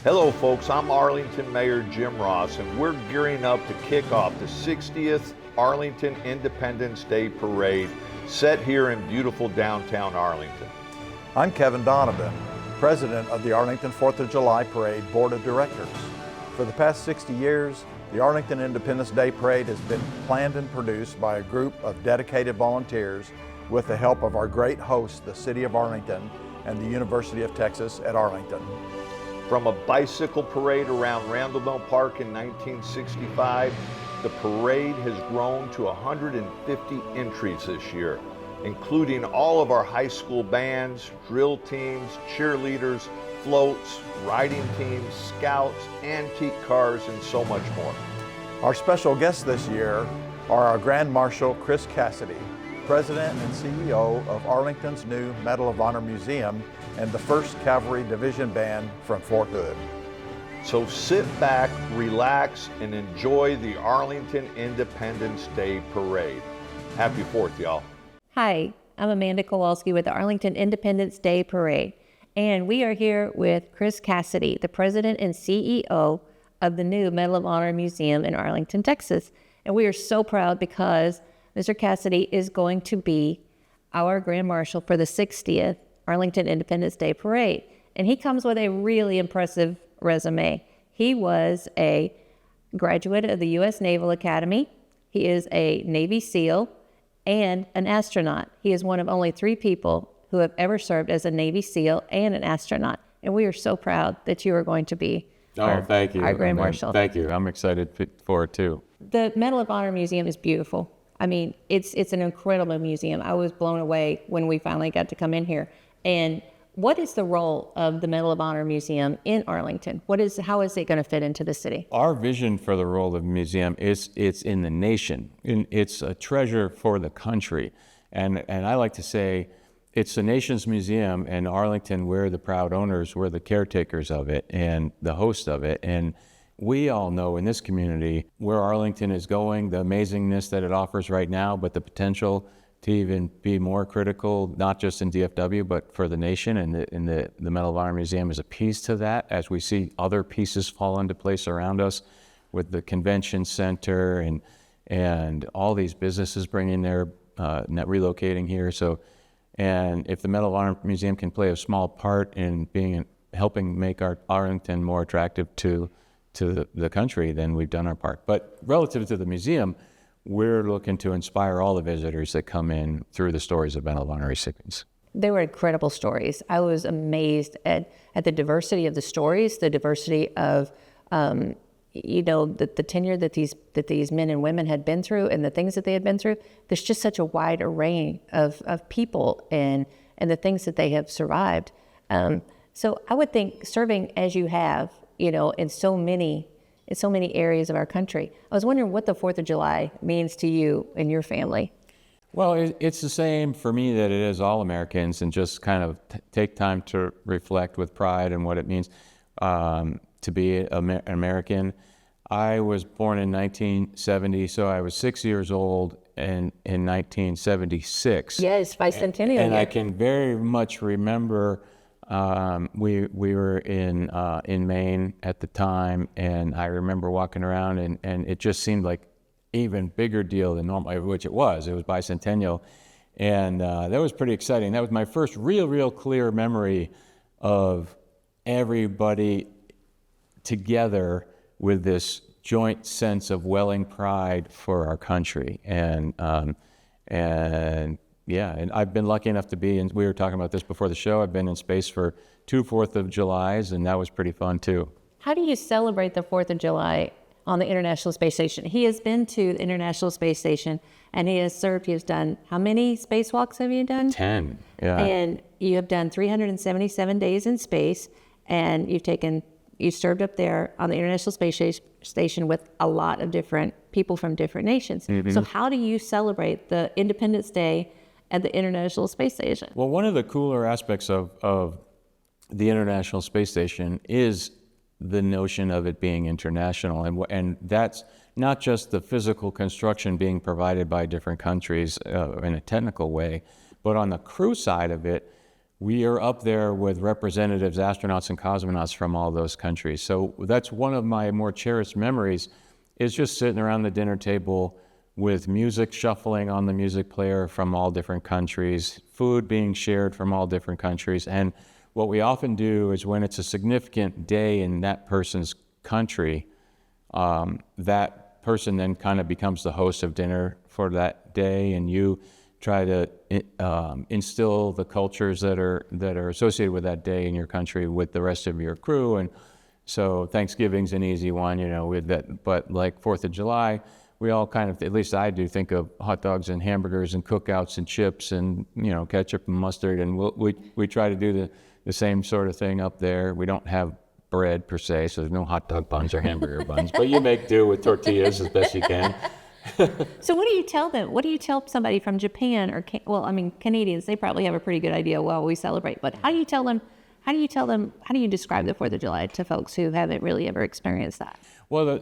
Hello folks, I'm Arlington Mayor Jim Ross, and we're gearing up to kick off the 60th Arlington Independence Day Parade set here in beautiful downtown Arlington. I'm Kevin Donovan, President of the Arlington 4th of July Parade Board of Directors. For the past 60 years, the Arlington Independence Day Parade has been planned and produced by a group of dedicated volunteers with the help of our great host, the City of Arlington and the University of Texas at Arlington. From a bicycle parade around Randallville Park in 1965, the parade has grown to 150 entries this year, including all of our high school bands, drill teams, cheerleaders, floats, riding teams, scouts, antique cars, and so much more. Our special guests this year are our Grand Marshal, Chris Cassidy, President and CEO of Arlington's new Medal of Honor Museum and the 1st Cavalry Division Band from Fort Hood. So sit back, relax, and enjoy the Arlington Independence Day Parade. Happy 4th, y'all. Hi, I'm Amanda Kowalski with the Arlington Independence Day Parade, and we are here with Chris Cassidy, the President and CEO of the new Medal of Honor Museum in Arlington, Texas. And we are so proud because Mr. Cassidy is going to be our Grand Marshal for the 60th Arlington Independence Day Parade. And he comes with a really impressive resume. He was a graduate of the U.S. Naval Academy. He is a Navy SEAL and an astronaut. He is one of only 3 people who have ever served as a Navy SEAL and an astronaut. And we are so proud that you are going to be thank you. Our Grand Marshal. Thank you. I'm excited for it too. The Medal of Honor Museum is beautiful. I mean, it's an incredible museum. I was blown away when we finally got to come in here. And what is the role of the Medal of Honor Museum in Arlington? How is it going to fit into the city? Our vision for the role of the museum is it's in the nation. It's a treasure for the country. And I like to say it's the nation's museum, and Arlington, we're the proud owners, we're the caretakers of it and the host of it. And we all know in this community where Arlington is going, the amazingness that it offers right now, but the potential to even be more critical, not just in DFW, but for the nation. And the Medal of Honor Museum is a piece to that, as we see other pieces fall into place around us with the convention center and all these businesses bringing their, relocating here. So, and if the Medal of Honor Museum can play a small part in helping make our Arlington more attractive to the country, then we've done our part. But relative to the museum, we're looking to inspire all the visitors that come in through the stories of Medal of Honor recipients. They were incredible stories. I was amazed at the diversity of the stories, the diversity of, the tenure that these men and women had been through and the things that they had been through. There's just such a wide array of people and the things that they have survived. So I would think serving as you have, in so many areas of our country. I was wondering what the 4th of July means to you and your family. Well, it's the same for me that it is all Americans, and just kind of take time to reflect with pride and what it means to be an American. I was born in 1970, so I was 6 years old in 1976. Yes, bicentennial. And I can very much remember we were in Maine at the time, and I remember walking around, and it just seemed like even bigger deal than normal, which it was. It was bicentennial, and that was pretty exciting. That was my first real clear memory of everybody together with this joint sense of welling pride for our country. And I've been lucky enough to be, and we were talking about this before the show, I've been in space for 2 4th of Julys, and that was pretty fun too. How do you celebrate the 4th of July on the International Space Station? He has been to the International Space Station, and he has done, how many spacewalks have you done? 10, yeah. And you have done 377 days in space, and you served up there on the International Space Station with a lot of different people from different nations. Mm-hmm. So how do you celebrate the Independence Day at the International Space Station? Well, one of the cooler aspects of the International Space Station is the notion of it being international, and that's not just the physical construction being provided by different countries in a technical way, but on the crew side of it, we are up there with representatives, astronauts and cosmonauts from all those countries. So that's one of my more cherished memories, is just sitting around the dinner table with music shuffling on the music player from all different countries, food being shared from all different countries. And what we often do is, when it's a significant day in that person's country, that person then kind of becomes the host of dinner for that day, and you try to instill the cultures that are associated with that day in your country with the rest of your crew. And so Thanksgiving's an easy one, with that. But like 4th of July, we all kind of, at least I do, think of hot dogs and hamburgers and cookouts and chips and ketchup and mustard, and we try to do the same sort of thing up there. We don't have bread per se, so there's no hot dog buns or hamburger buns, but you make do with tortillas as best you can. So what do you tell them? What do you tell somebody from Japan or, Canadians? They probably have a pretty good idea while we celebrate, but how do you tell them, how do you describe the 4th of July to folks who haven't really ever experienced that? Well,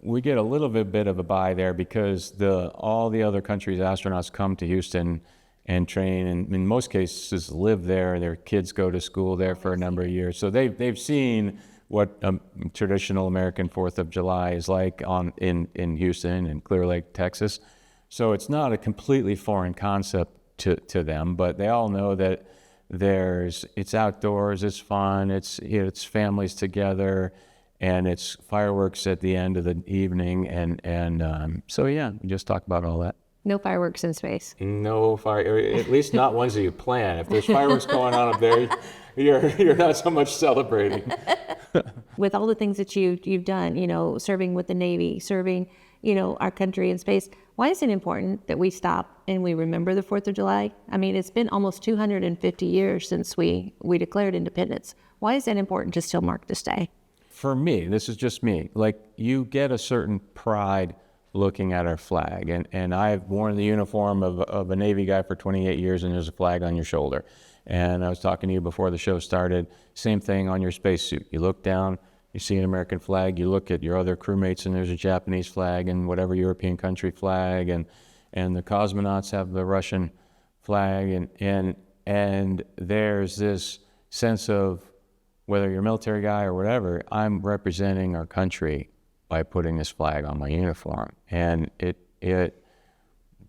we get a little bit of a buy there, because all the other countries' astronauts come to Houston and train, and in most cases live there. Their kids go to school there for a number of years. So they've seen what a traditional American 4th of July is like in Houston and Clear Lake, Texas. So it's not a completely foreign concept to them, but they all know that it's outdoors, it's fun, it's families together, and it's fireworks at the end of the evening, and so yeah, we just talk about all that. No fireworks in space. No fire, at least not ones that you plan. If there's fireworks going on up there, you're not so much celebrating. With all the things that you've done, serving with the Navy, serving, our country in space, why is it important that we stop and we remember the 4th of July? I mean, it's been almost 250 years since we declared independence. Why is that important to still mark this day? For me, this is just me, like, you get a certain pride looking at our flag. And I've worn the uniform of a Navy guy for 28 years, and there's a flag on your shoulder. And I was talking to you before the show started, same thing on your spacesuit. You look down, you see an American flag, you look at your other crewmates, and there's a Japanese flag and whatever European country flag, and the cosmonauts have the Russian flag, and there's this sense of, whether you're a military guy or whatever, I'm representing our country by putting this flag on my uniform. And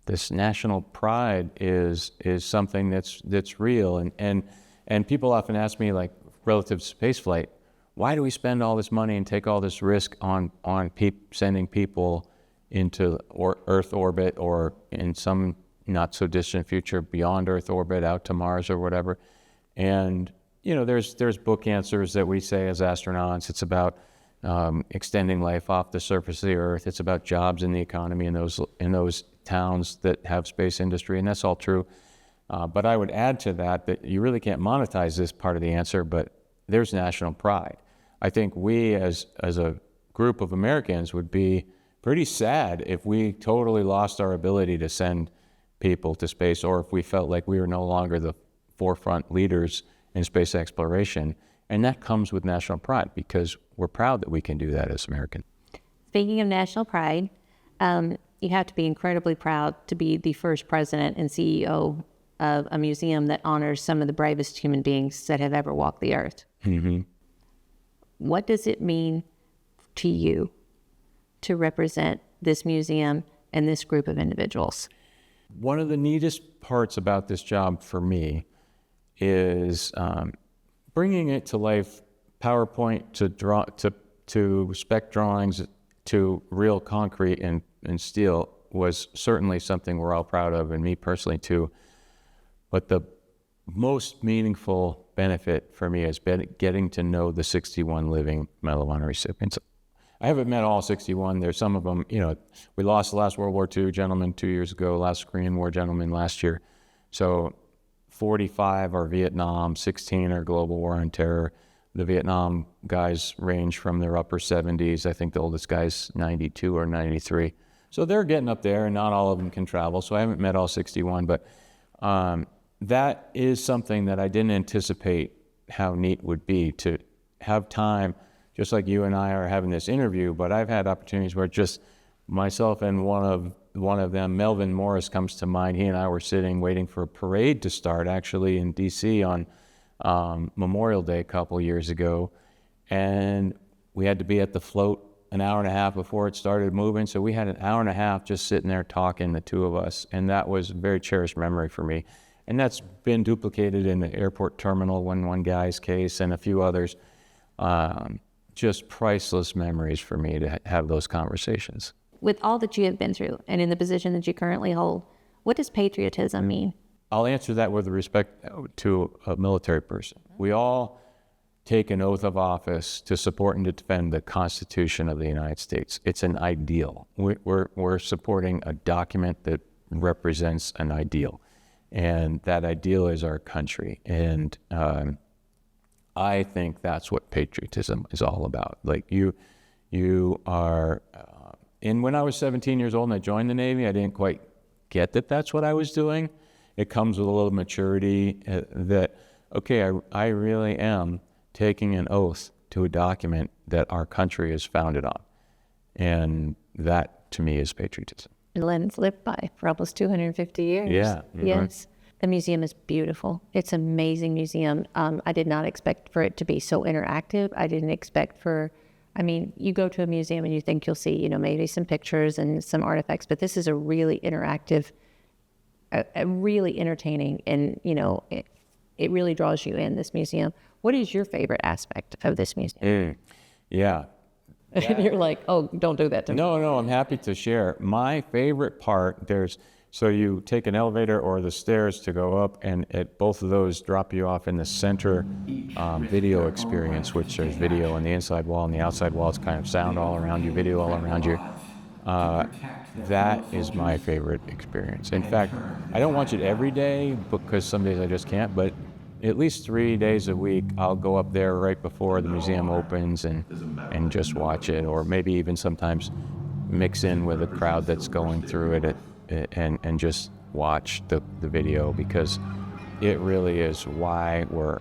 this national pride is something that's real. And people often ask me, like, relative to spaceflight, why do we spend all this money and take all this risk on sending people into Earth orbit, or in some not so distant future beyond Earth orbit, out to Mars or whatever? And there's book answers that we say as astronauts. It's about extending life off the surface of the Earth. It's about jobs in the economy in those towns that have space industry, and that's all true. But I would add to that you really can't monetize this part of the answer, but there's national pride. I think we as a group of Americans would be pretty sad if we totally lost our ability to send people to space, or if we felt like we were no longer the forefront leaders in space exploration. And that comes with national pride, because we're proud that we can do that as Americans. Speaking of national pride, you have to be incredibly proud to be the first president and CEO of a museum that honors some of the bravest human beings that have ever walked the earth. Mm-hmm. What does it mean to you to represent this museum and this group of individuals? One of the neatest parts about this job for me is bringing it to life, PowerPoint to spec drawings to real concrete and steel, was certainly something we're all proud of, and me personally too. But the most meaningful benefit for me has been getting to know the 61 living Medal of Honor recipients. I haven't met all 61. There's some of them, we lost the last World War II gentleman 2 years ago, last Korean War gentleman last year. So 45 are Vietnam, 16 are Global War on Terror. The Vietnam guys range from their upper 70s. I think the oldest guy's 92 or 93. So they're getting up there, and not all of them can travel. So I haven't met all 61, but that is something that I didn't anticipate how neat would be, to have time, just like you and I are having this interview, but I've had opportunities where just myself and one of one of them, Melvin Morris, comes to mind. He and I were sitting waiting for a parade to start, actually, in D.C. on Memorial Day a couple years ago. And we had to be at the float an hour and a half before it started moving. So we had an hour and a half just sitting there talking, the two of us. And that was a very cherished memory for me. And that's been duplicated in the airport terminal, one guy's case, and a few others. Just priceless memories for me to have those conversations. With all that you have been through and in the position that you currently hold, what does patriotism mean? I'll answer that with respect to a military person. We all take an oath of office to support and to defend the Constitution of the United States. It's an ideal. We're supporting a document that represents an ideal, and that ideal is our country. And I think that's what patriotism is all about. Like you are, and when I was 17 years old and I joined the Navy, I didn't quite get that that's what I was doing. It comes with a little maturity that, okay, I really am taking an oath to a document that our country is founded on. And that, to me, is patriotism. And let it slip by for almost 250 years. Yeah. Mm-hmm. Yes. The museum is beautiful. It's an amazing museum. I did not expect for it to be so interactive. I didn't expect you go to a museum and you think you'll see, maybe some pictures and some artifacts, but this is a really interactive, a really entertaining, and, it really draws you in, this museum. What is your favorite aspect of this museum? Yeah. And you're like, oh, don't do that to me. No, I'm happy to share. My favorite part, so you take an elevator or the stairs to go up, and both of those drop you off in the center video experience, which there's video on the inside wall and the outside wall. It's kind of sound all around you, video all around you. That is my favorite experience. In fact, I don't watch it every day because some days I just can't, but at least 3 days a week, I'll go up there right before the museum opens and just watch it, or maybe even sometimes mix in with a crowd that's going through it and just watch the video, because it really is why we're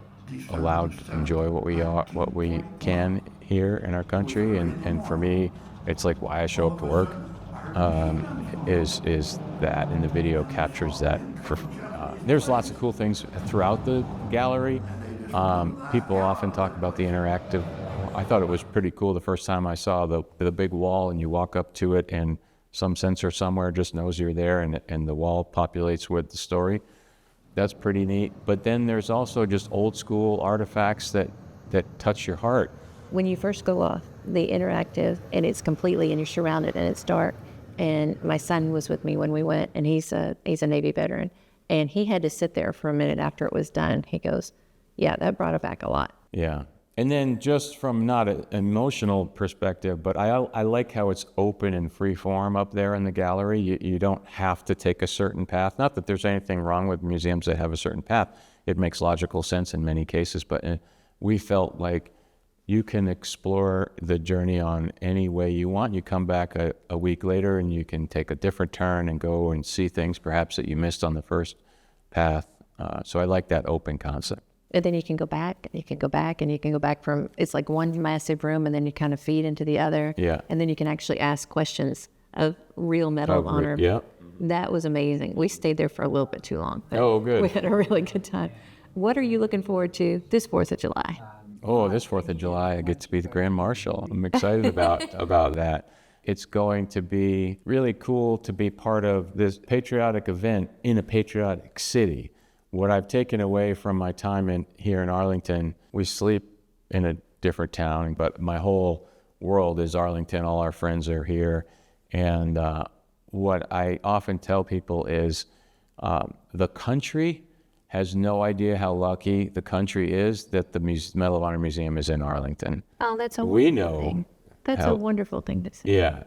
allowed to enjoy what we can here in our country. And for me, it's like why I show up to work is that, and the video captures that. There's lots of cool things throughout the gallery. People often talk about the interactive. I thought it was pretty cool the first time I saw the big wall, and you walk up to it and some sensor somewhere just knows you're there, and the wall populates with the story. That's pretty neat. But then there's also just old school artifacts that touch your heart. When you first go off the interactive, and it's completely, and you're surrounded and it's dark, and my son was with me when we went, and he's a Navy veteran, and he had to sit there for a minute after it was done. He goes, yeah, that brought it back a lot. Yeah. And then just from not an emotional perspective, but I like how it's open and free form up there in the gallery. You don't have to take a certain path. Not that there's anything wrong with museums that have a certain path. It makes logical sense in many cases, but we felt like you can explore the journey on any way you want. You come back a week later and you can take a different turn and go and see things perhaps that you missed on the first path. So I like that open concept. And then you can go back, and you can go back, and you can go back from, it's like one massive room, and then you kind of feed into the other. Yeah. And then you can actually ask questions of real Medal of Honor. Yeah. That was amazing. We stayed there for a little bit too long. Oh, good. We had a really good time. What are you looking forward to this 4th of July? Oh, this 4th of July, I get to be the Grand Marshal. I'm excited about that. It's going to be really cool to be part of this patriotic event in a patriotic city. What I've taken away from my time here in Arlington, we sleep in a different town, but my whole world is Arlington. All our friends are here. And what I often tell people is the country has no idea how lucky the country is that the Medal of Honor Museum is in Arlington. Oh, that's a wonderful We know thing. That's a wonderful thing to say. Yeah,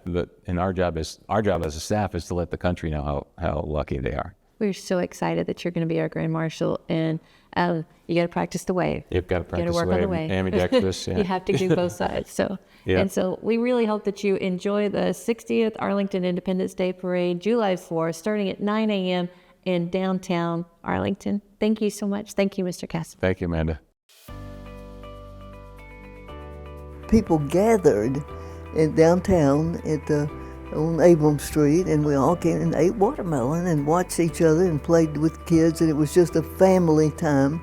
and our job as a staff is to let the country know how lucky they are. We're so excited that you're going to be our Grand Marshal, and you got to practice the wave. You've got to practice work the on the wave. wave. Ambidextrous, yeah. You have to do both sides. So, Yeah. And so we really hope that you enjoy the 60th Arlington Independence Day Parade, July 4th, starting at 9 a.m. in downtown Arlington. Thank you so much. Thank you, Mr. Cassidy. Thank you, Amanda. People gathered in downtown at the on Abram Street, and we all came and ate watermelon and watched each other and played with kids, and it was just a family time.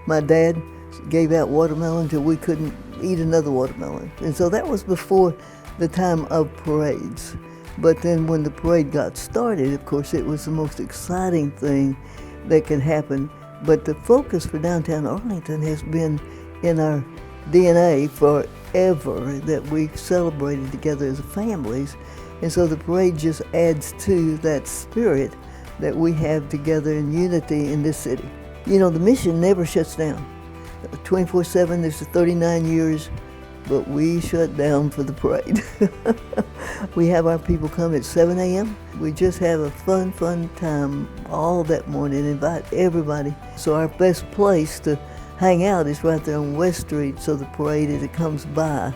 My dad gave out watermelon till we couldn't eat another watermelon. And so that was before the time of parades. But then when the parade got started, of course, it was the most exciting thing that could happen. But the focus for downtown Arlington has been in our DNA forever, that we celebrated together as families. And so the parade just adds to that spirit that we have together in unity in this city. You know, the mission never shuts down. 24/7, there's 39 years, but we shut down for the parade. We have our people come at 7 a.m. We just have a fun time all that morning, invite everybody. So our best place to hang out is right there on West Street, so the parade, as it comes by,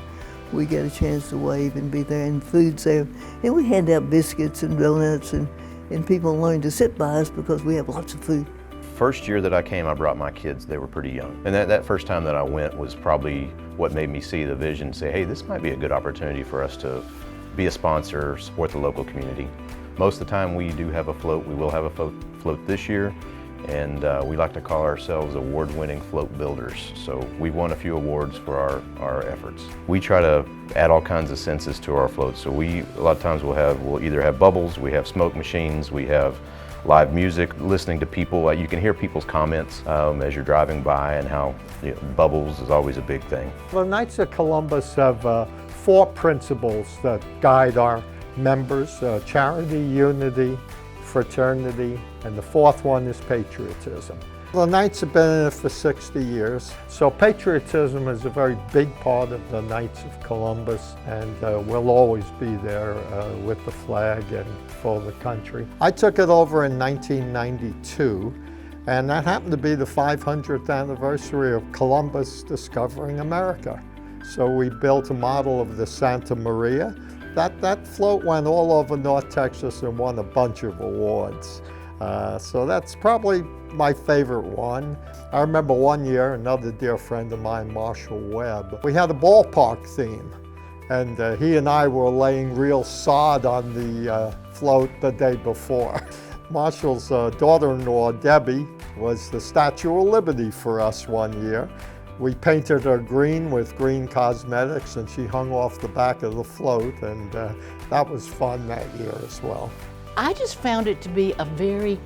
we get a chance to wave and be there, and food's there. And we hand out biscuits and donuts, and people learn to sit by us because we have lots of food. First year that I came, I brought my kids. They were pretty young. And that first time that I went was probably what made me see the vision, say, hey, this might be a good opportunity for us to be a sponsor, support the local community. Most of the time we do have a float. We will have a float this year. And we like to call ourselves award-winning float builders. So we've won a few awards for our efforts. We try to add all kinds of senses to our floats. So a lot of times we'll either have bubbles, we have smoke machines, we have live music, listening to people. You can hear people's comments as you're driving by, and how bubbles is always a big thing. The Knights of Columbus have 4 principles that guide our members: charity, unity, fraternity, and the 4th one is patriotism. The Knights have been in it for 60 years, so patriotism is a very big part of the Knights of Columbus, and we'll always be there with the flag and for the country. I took it over in 1992, and that happened to be the 500th anniversary of Columbus discovering America. So we built a model of the Santa Maria. That float went all over North Texas and won a bunch of awards. So that's probably my favorite one. I remember one year, another dear friend of mine, Marshal Webb, we had a ballpark theme, and he and I were laying real sod on the float the day before. Marshall's daughter-in-law, Debbie, was the Statue of Liberty for us one year. We painted her green with green cosmetics, and she hung off the back of the float, and that was fun that year as well. I just found it to be a very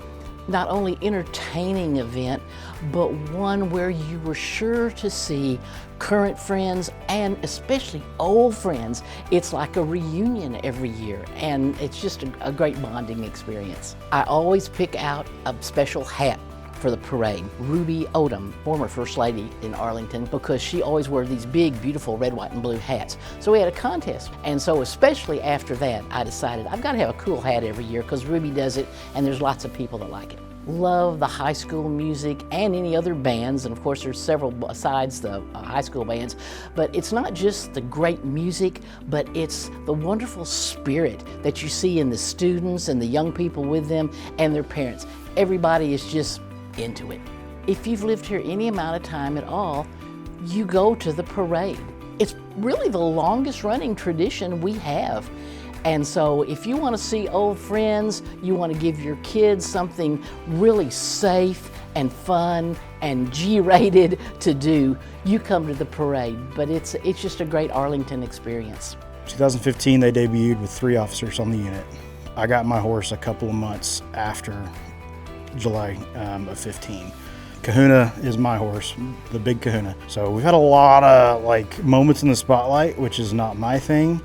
not only entertaining event, but one where you were sure to see current friends and especially old friends. It's like a reunion every year, and it's just a great bonding experience. I always pick out a special hat for the parade. Ruby Odom, former First Lady in Arlington, because she always wore these big, beautiful red, white, and blue hats. So we had a contest. And so especially after that, I decided I've got to have a cool hat every year because Ruby does it, and there's lots of people that like it. Love the high school music and any other bands, and of course there's several besides the high school bands, but it's not just the great music, but it's the wonderful spirit that you see in the students and the young people with them and their parents. Everybody is just into it. If you've lived here any amount of time at all, you go to the parade. It's really the longest running tradition we have. And so if you want to see old friends, you want to give your kids something really safe and fun and G-rated to do, you come to the parade. But it's just a great Arlington experience. 2015, they debuted with 3 officers on the unit. I got my horse a couple of months after July of 15. Kahuna is my horse, the big Kahuna. So we've had a lot of moments in the spotlight, which is not my thing.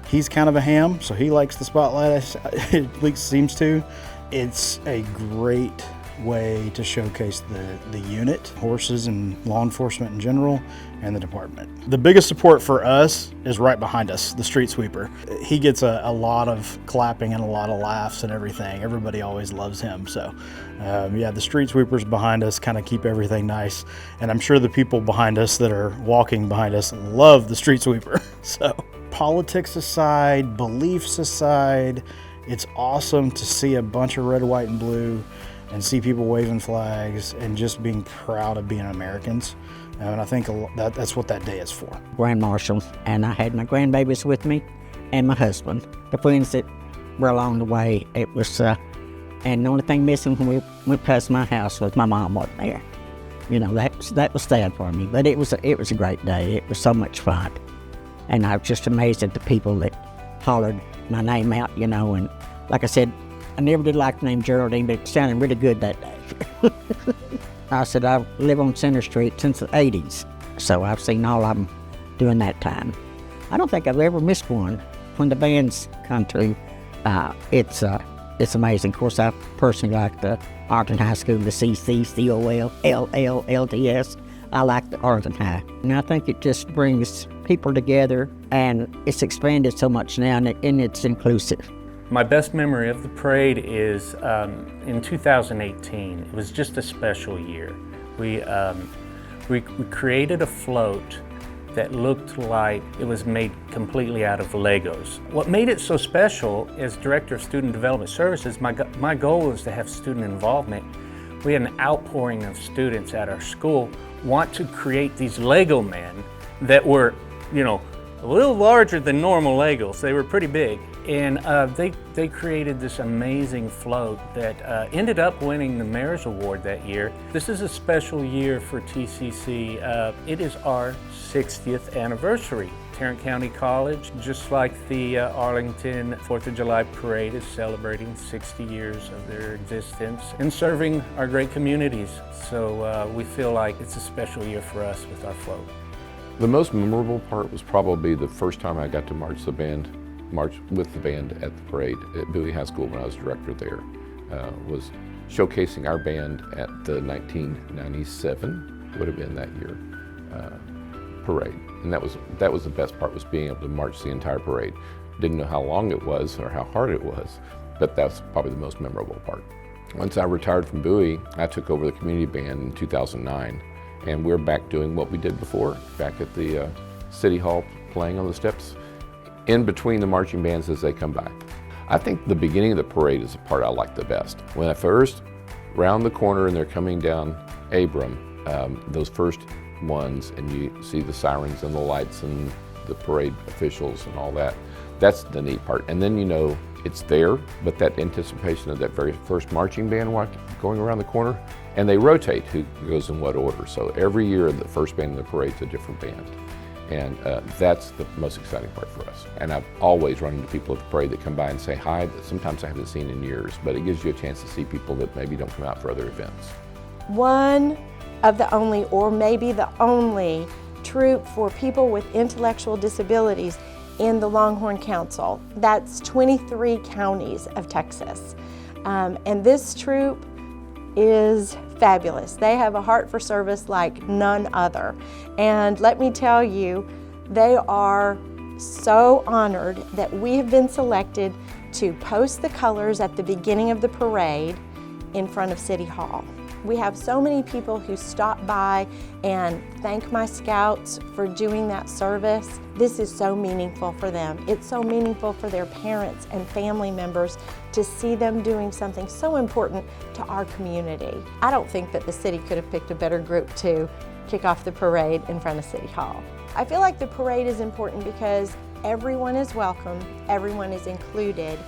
He's kind of a ham, so he likes the spotlight, at least seems to. It's a great way to showcase the unit, horses and law enforcement in general, and the department. The biggest support for us is right behind us, the street sweeper. He gets a lot of clapping and a lot of laughs and everything. Everybody always loves him. So yeah, the street sweepers behind us kind of keep everything nice. And I'm sure the people behind us that are walking behind us love the street sweeper. So politics aside, beliefs aside, it's awesome to see a bunch of red, white, and blue and see people waving flags and just being proud of being Americans. And I think that's what that day is for. Grand Marshal, and I had my grandbabies with me and my husband. The friends that were along the way. It was, and the only thing missing when we went past my house was my mom wasn't there. You know, that was sad for me, but it was a great day. It was so much fun. And I was just amazed at the people that hollered my name out, you know, and like I said, I never did like the name Geraldine, but it sounded really good that day. I said, I live on Center Street since the 80s, so I've seen all of them during that time. I don't think I've ever missed one when the bands come through. It's amazing. Of course, I personally like the Arlington High School, the CC, COL, LL, LDS. I like the Arlington High. And I think it just brings people together, and it's expanded so much now, and it's inclusive. My best memory of the parade is in 2018. It was just a special year. We created a float that looked like it was made completely out of Legos. What made it so special as Director of Student Development Services, my goal was to have student involvement. We had an outpouring of students at our school want to create these Lego men that were, you know, a little larger than normal Legos. They were pretty big. And they created this amazing float that ended up winning the Mayor's Award that year. This is a special year for TCC. It is our 60th anniversary. Tarrant County College, just like the Arlington 4th of July Parade, is celebrating 60 years of their existence and serving our great communities. So we feel like it's a special year for us with our float. The most memorable part was probably the first time I got to march with the band at the parade at Bowie High School when I was director there. Was showcasing our band at the 1997, would have been that year, parade. And that was the best part, was being able to march the entire parade. Didn't know how long it was or how hard it was, but that's probably the most memorable part. Once I retired from Bowie, I took over the community band in 2009, and we're back doing what we did before, back at the City Hall, playing on the steps, in between the marching bands as they come by. I think the beginning of the parade is the part I like the best. When I first round the corner and they're coming down Abram, those first ones, and you see the sirens and the lights and the parade officials and all that, that's the neat part. And then you know it's there, but that anticipation of that very first marching band going around the corner, and they rotate who goes in what order. So every year the first band in the parade's a different band. And that's the most exciting part for us. And I've always run into people at the parade that come by and say hi that sometimes I haven't seen in years, but it gives you a chance to see people that maybe don't come out for other events. One of the only, or maybe the only, troop for people with intellectual disabilities in the Longhorn Council. That's 23 counties of Texas. And this troop is fabulous. They have a heart for service like none other. And let me tell you, they are so honored that we have been selected to post the colors at the beginning of the parade in front of City Hall. We have so many people who stop by and thank my scouts for doing that service. This is so meaningful for them. It's so meaningful for their parents and family members to see them doing something so important to our community. I don't think that the city could have picked a better group to kick off the parade in front of City Hall. I feel like the parade is important because everyone is welcome, everyone is included,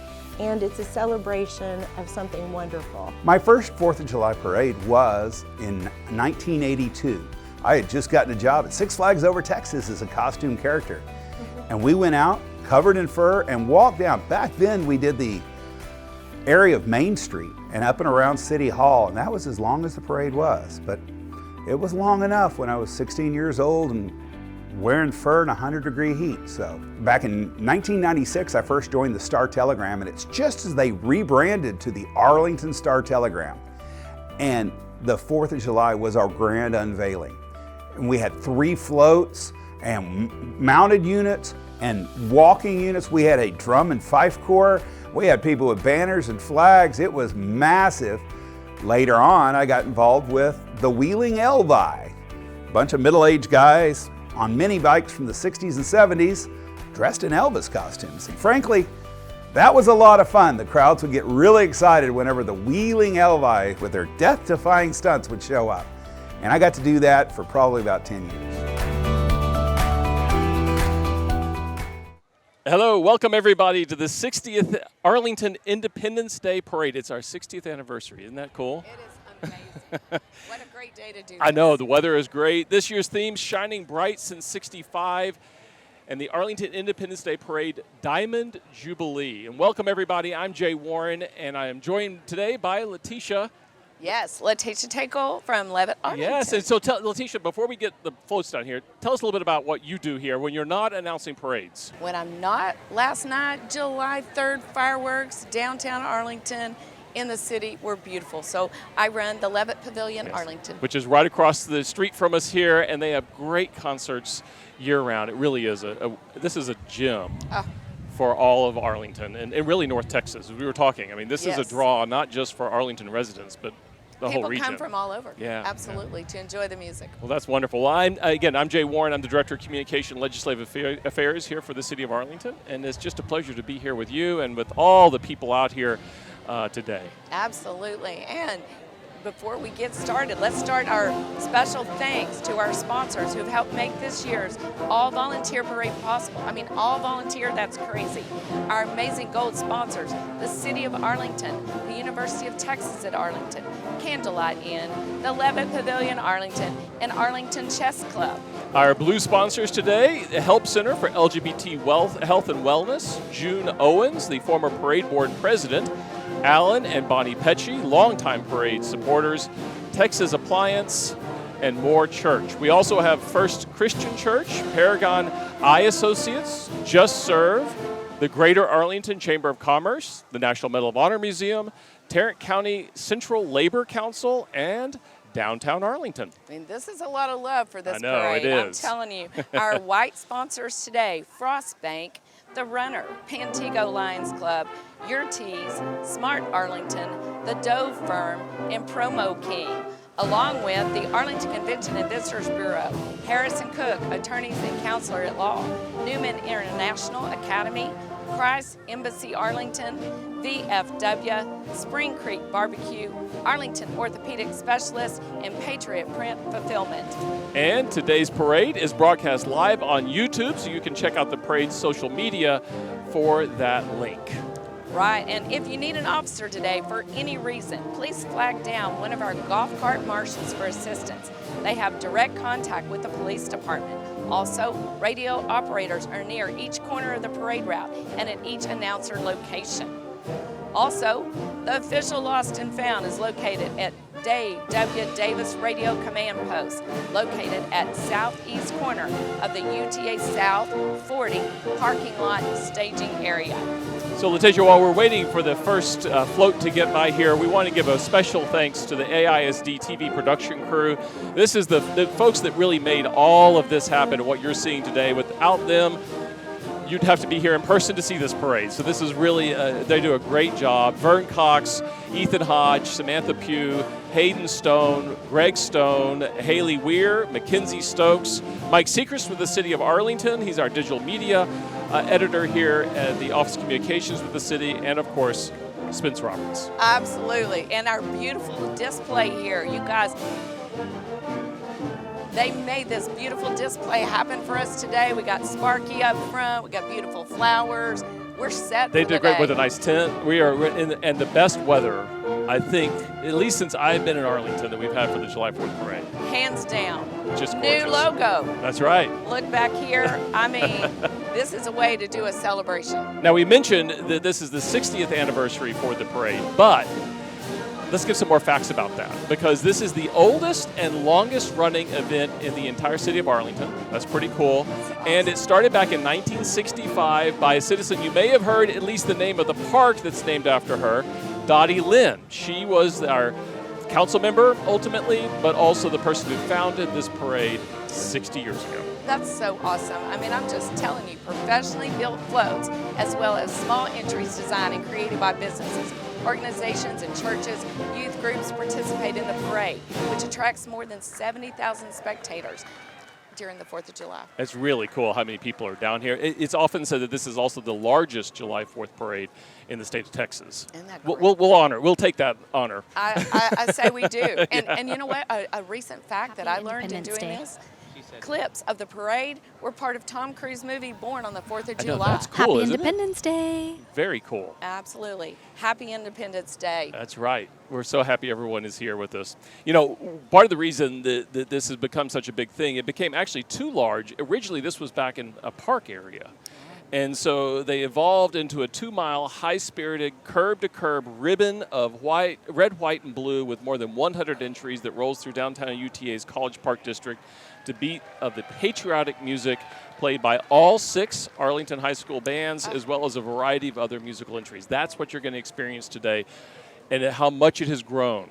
and it's a celebration of something wonderful. My first 4th of July parade was in 1982. I had just gotten a job at Six Flags Over Texas as a costume character. And we went out covered in fur and walked down. Back then we did the area of Main Street and up and around City Hall, and that was as long as the parade was. But it was long enough when I was 16 years old and wearing fur in 100-degree heat. So back in 1996, I first joined the Star-Telegram, and it's just as they rebranded to the Arlington Star-Telegram. And the 4th of July was our grand unveiling. And we had 3 floats and mounted units and walking units. We had a drum and fife corps. We had people with banners and flags. It was massive. Later on, I got involved with the Wheeling Elvi, a bunch of middle-aged guys on mini bikes from the 60s and 70s, dressed in Elvis costumes. And frankly, that was a lot of fun. The crowds would get really excited whenever the Wheeling Elvi with their death-defying stunts would show up. And I got to do that for probably about 10 years. Hello, welcome everybody to the 60th Arlington Independence Day Parade. It's our 60th anniversary. Isn't that cool? It is amazing. What a great day to do I this. know, the weather is great. This year's theme, Shining Bright Since 65, and the Arlington Independence Day Parade Diamond Jubilee. And welcome everybody, I'm Jay Warren, and I am joined today by Letitia. Yes, Letitia Takel from Levitt, Arlington. Yes, and so Letitia, before we get the floats down here, tell us a little bit about what you do here when you're not announcing parades. When I'm not, last night, July 3rd, fireworks, downtown Arlington, in the city were beautiful. So I run the Levitt Pavilion, Arlington. Which is right across the street from us here, and they have great concerts year-round. It really is this is a gem. For all of Arlington and really North Texas, as we were talking. I mean, this is a draw not just for Arlington residents, but the whole region. People come from all over, yeah, absolutely, to enjoy the music. Well, that's wonderful. Well, I'm Jay Warren. I'm the Director of Communication and Legislative Affairs here for the City of Arlington, and it's just a pleasure to be here with you and with all the people out here today. Absolutely, and before we get started, let's start our special thanks to our sponsors who've helped make this year's all-volunteer parade possible. I mean, all volunteer, that's crazy. Our amazing gold sponsors, the City of Arlington, the University of Texas at Arlington, Candlelight Inn, the Levitt Pavilion Arlington, and Arlington Chess Club. Our blue sponsors today, the Help Center for LGBT Health and Wellness, June Owens, the former Parade Board President, Alan and Bonnie Pecci, longtime parade supporters, Texas Appliance, and More Church. We also have First Christian Church, Paragon Eye Associates, Just Serve, the Greater Arlington Chamber of Commerce, the National Medal of Honor Museum, Tarrant County Central Labor Council, and Downtown Arlington. I mean, this is a lot of love for this I know, parade. it is. I'm telling you. Our white sponsors today, Frost Bank, The Runner, Pantego Lions Club, Your Tees, Smart Arlington, The Dove Firm, and Promo King, along with the Arlington Convention and Visitors Bureau, Harrison Cook, Attorneys and Counselor at Law, Newman International Academy, Christ Embassy Arlington, VFW, Spring Creek Barbecue, Arlington Orthopedic Specialist, and Patriot Print Fulfillment. And today's parade is broadcast live on YouTube, so you can check out the parade's social media for that link. Right, and if you need an officer today for any reason, please flag down one of our golf cart marshals for assistance. They have direct contact with the police department. Also, radio operators are near each corner of the parade route and at each announcer location. Also, the official Lost and Found is located at Dave W. Davis Radio Command Post, located at southeast corner of the UTA South 40 parking lot staging area. So Letitia, while we're waiting for the first float to get by here, we want to give a special thanks to the AISD-TV production crew. This is the folks that really made all of this happen, what you're seeing today. Without them, you'd have to be here in person to see this parade. So this is really, they do a great job. Vern Cox, Ethan Hodge, Samantha Pugh, Hayden Stone, Greg Stone, Haley Weir, Mackenzie Stokes, Mike Sechrist with the City of Arlington. He's our digital media editor here at the Office of Communications with the city, and of course, Spence Roberts. Absolutely, and our beautiful display here. You guys, they made this beautiful display happen for us today. We got Sparky up front, we got beautiful flowers. We're set They for did the great day. with a nice tent. We are in the best weather, I think, at least since I've been in Arlington, that we've had for the July 4th parade. Hands down. Just New gorgeous. logo. That's right. Look back here. I mean, this is a way to do a celebration. Now, we mentioned that this is the 60th anniversary for the parade, but let's give some more facts about that, because this is the oldest and longest running event in the entire city of Arlington. That's pretty cool. And it started back in 1965 by a citizen. You may have heard at least the name of the park that's named after her, Dottie Lynn. She was our council member ultimately, but also the person who founded this parade 60 years ago. That's so awesome. I mean, I'm just telling you, professionally built floats, as well as small entries designed and created by businesses, organizations, and churches, youth groups participate in the parade, which attracts more than 70,000 spectators during the 4th of July. It's really cool how many people are down here. It's often said that this is also the largest July 4th parade in the state of Texas. Isn't that great? We'll take that honor. I say we do. And, Yeah. and you know what? A recent fact that I learned in doing this, clips of the parade were part of Tom Cruise movie Born on the 4th of I know, July. that's cool, Happy isn't it? Independence Day. Very cool. Absolutely. Happy Independence Day. That's right. We're so happy everyone is here with us. You know, part of the reason that this has become such a big thing, it became actually too large. Originally, this was back in a park area. And so they evolved into a 2-mile, high-spirited, curb-to-curb ribbon of red, white, and blue with more than 100 entries that rolls through downtown UTA's College Park District to beat of the patriotic music played by all 6 Arlington High School bands, as well as a variety of other musical entries. That's what you're going to experience today, and how much it has grown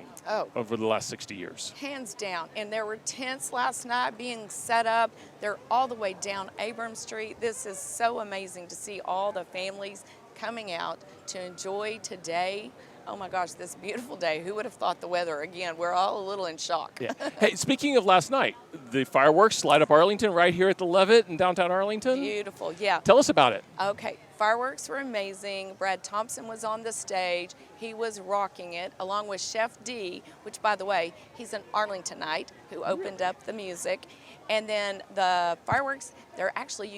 over the last 60 years. Hands down. And there were tents last night being set up. They're all the way down Abrams Street. This is so amazing to see all the families coming out to enjoy today. Oh my gosh, this beautiful day. Who would have thought the weather? Again, we're all a little in shock. Yeah. Hey, speaking of last night, the fireworks light up Arlington right here at the Levitt in downtown Arlington. Beautiful, yeah. Tell us about it. Okay, fireworks were amazing. Brad Thompson was on the stage. He was rocking it, along with Chef D, which, by the way, he's an Arlingtonite who opened up the music. And then the fireworks, you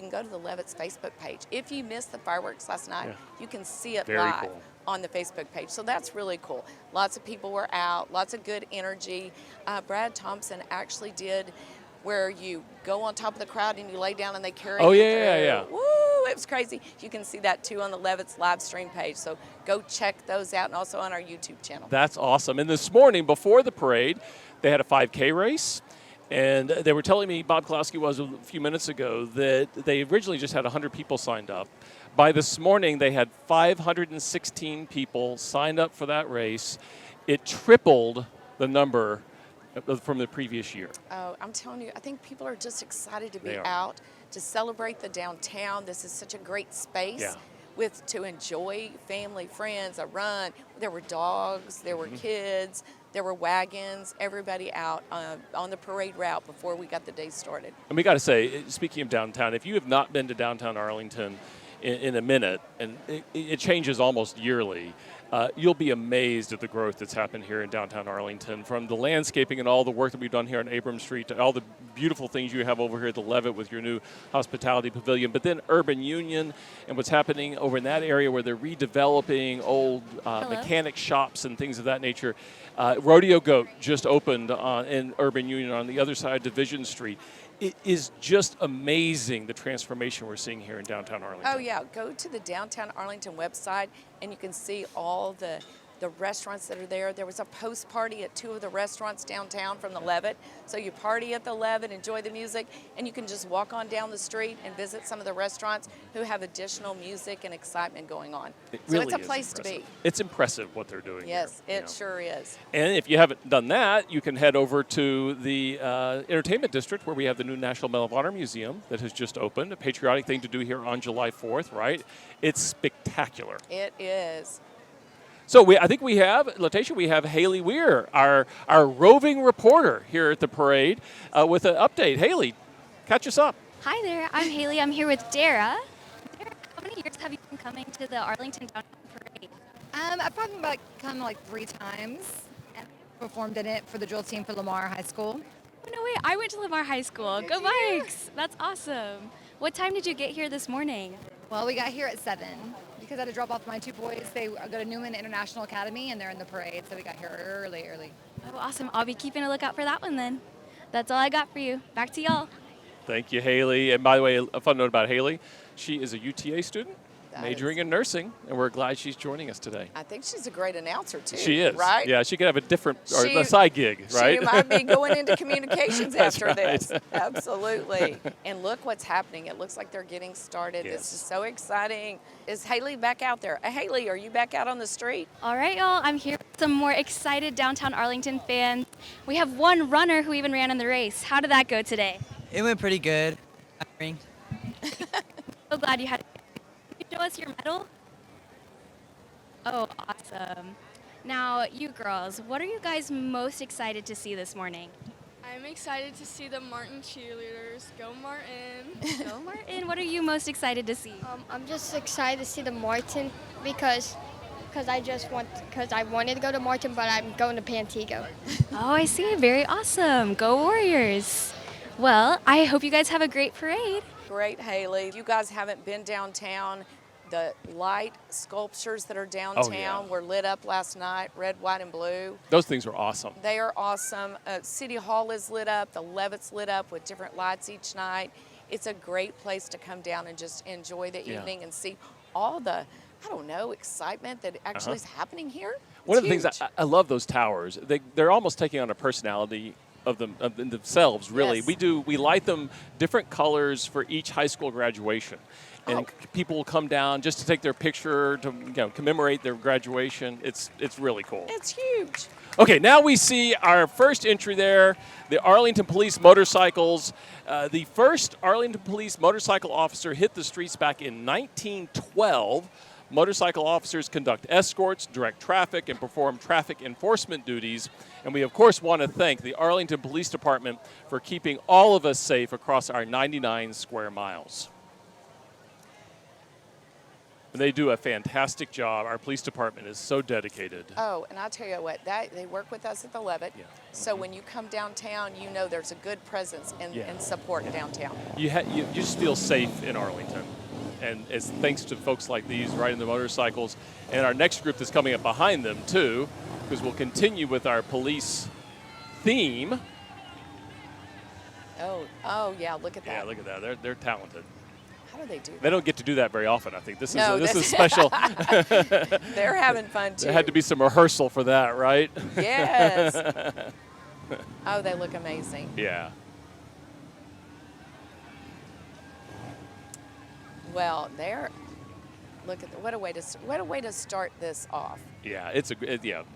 can go to the Levitt's Facebook page. If you missed the fireworks last night, you can see it live cool. on the Facebook page. So that's really cool. Lots of people were out, lots of good energy. Brad Thompson actually did where you go on top of the crowd and you lay down and they carry you through. Yeah. Woo, it was crazy. You can see that too on the Levitt's live stream page. So go check those out, and also on our YouTube channel. That's awesome. And this morning, before the parade, they had a 5K race. And they were telling me, Bob Klowski was a few minutes ago, that they originally just had 100 people signed up. By this morning, they had 516 people signed up for that race. It tripled the number from the previous year. Oh, I'm telling you, I think people are just excited to be out, to celebrate the downtown. This is such a great space to enjoy family, friends, a run. There were dogs, there were kids, there were wagons, everybody out on the parade route before we got the day started. And we got to say, speaking of downtown, if you have not been to downtown Arlington in a minute, and it changes almost yearly, you'll be amazed at the growth that's happened here in downtown Arlington, from the landscaping and all the work that we've done here on Abrams Street to all the beautiful things you have over here at the Levitt with your new hospitality pavilion, but then Urban Union and what's happening over in that area where they're redeveloping old mechanic shops and things of that nature. Rodeo Goat just opened in Urban Union on the other side of Division Street. It is just amazing, the transformation we're seeing here in downtown Arlington. Oh yeah, go to the Downtown Arlington website and you can see all the restaurants that are there. There was a post party at 2 of the restaurants downtown from the Levitt. So you party at the Levitt, enjoy the music, and you can just walk on down the street and visit some of the restaurants who have additional music and excitement going on. So it's a place to be. It's impressive what they're doing. Yes, it sure is. And if you haven't done that, you can head over to the Entertainment District, where we have the new National Medal of Honor Museum that has just opened. A patriotic thing to do here on July 4th, right? It's spectacular. It is. So I think we have, Latasha, we have Haley Weir, our roving reporter here at the parade with an update. Haley, catch us up. Hi there, I'm Haley. I'm here with Dara. Dara, how many years have you been coming to the Arlington Downtown Parade? I've probably come like 3 times and performed in it for the drill team for Lamar High School. Oh, no way, I went to Lamar High School. Go Bikes! That's awesome. What time did you get here this morning? Well, we got here at 7 because I had to drop off my 2 boys. They go to Newman International Academy and they're in the parade, so we got here early. Oh, awesome. I'll be keeping a lookout for that one then. That's all I got for you. Back to y'all. Thank you, Haley. And by the way, a fun note about Haley, she is a UTA student, majoring in nursing, and we're glad she's joining us today. I think she's a great announcer, too. She is. Right? Yeah, she could have a different, or a side gig, right? She might be going into communications after right. this. Absolutely. And look what's happening. It looks like they're getting started. Yes. This is so exciting. Is Haley back out there? Haley, are you back out on the street? All right, y'all. I'm here with some more excited downtown Arlington fans. We have one runner who even ran in the race. How did that go today? It went pretty good. So glad you had it. Can you show us your medal? Oh, awesome. Now, you girls, what are you guys most excited to see this morning? I'm excited to see the Martin cheerleaders. Go Martin! Go Martin! What are you most excited to see? I'm just excited to see the Martin because I wanted to go to Martin, but I'm going to Pantego. Oh, I see. Very awesome. Go Warriors. Well, I hope you guys have a great parade. Great, Haley. You guys haven't been downtown. The light sculptures that are downtown were lit up last night, red, white, and blue. Those things are awesome. They are awesome. City Hall is lit up. The Levitt's lit up with different lights each night. It's a great place to come down and just enjoy the evening and see all the, I don't know, excitement that actually is happening here. One of the things I love those towers. They're almost taking on a personality of themselves. Really, we light them different colors for each high school graduation. And people will come down just to take their picture to commemorate their graduation. It's really cool. It's huge. Okay, now we see our first entry there, the Arlington Police motorcycles. The first Arlington Police motorcycle officer hit the streets back in 1912. Motorcycle officers conduct escorts, direct traffic, and perform traffic enforcement duties. And we, of course, want to thank the Arlington Police Department for keeping all of us safe across our 99 square miles. And they do a fantastic job. Our police department is so dedicated. Oh, and I'll tell you what, they work with us at the Levitt. Yeah. So when you come downtown, you know there's a good presence and support downtown. You just feel safe in Arlington. And it's thanks to folks like these riding the motorcycles. And our next group that's coming up behind them, too, because we'll continue with our police theme. Oh yeah, look at that. Yeah, look at that. They're talented. How do they do that? They don't get to do that very often, I think. This is special. They're having fun, too. There had to be some rehearsal for that, right? Yes. Oh, they look amazing. Yeah. Well, look at what a way to start this off. Yeah, it's a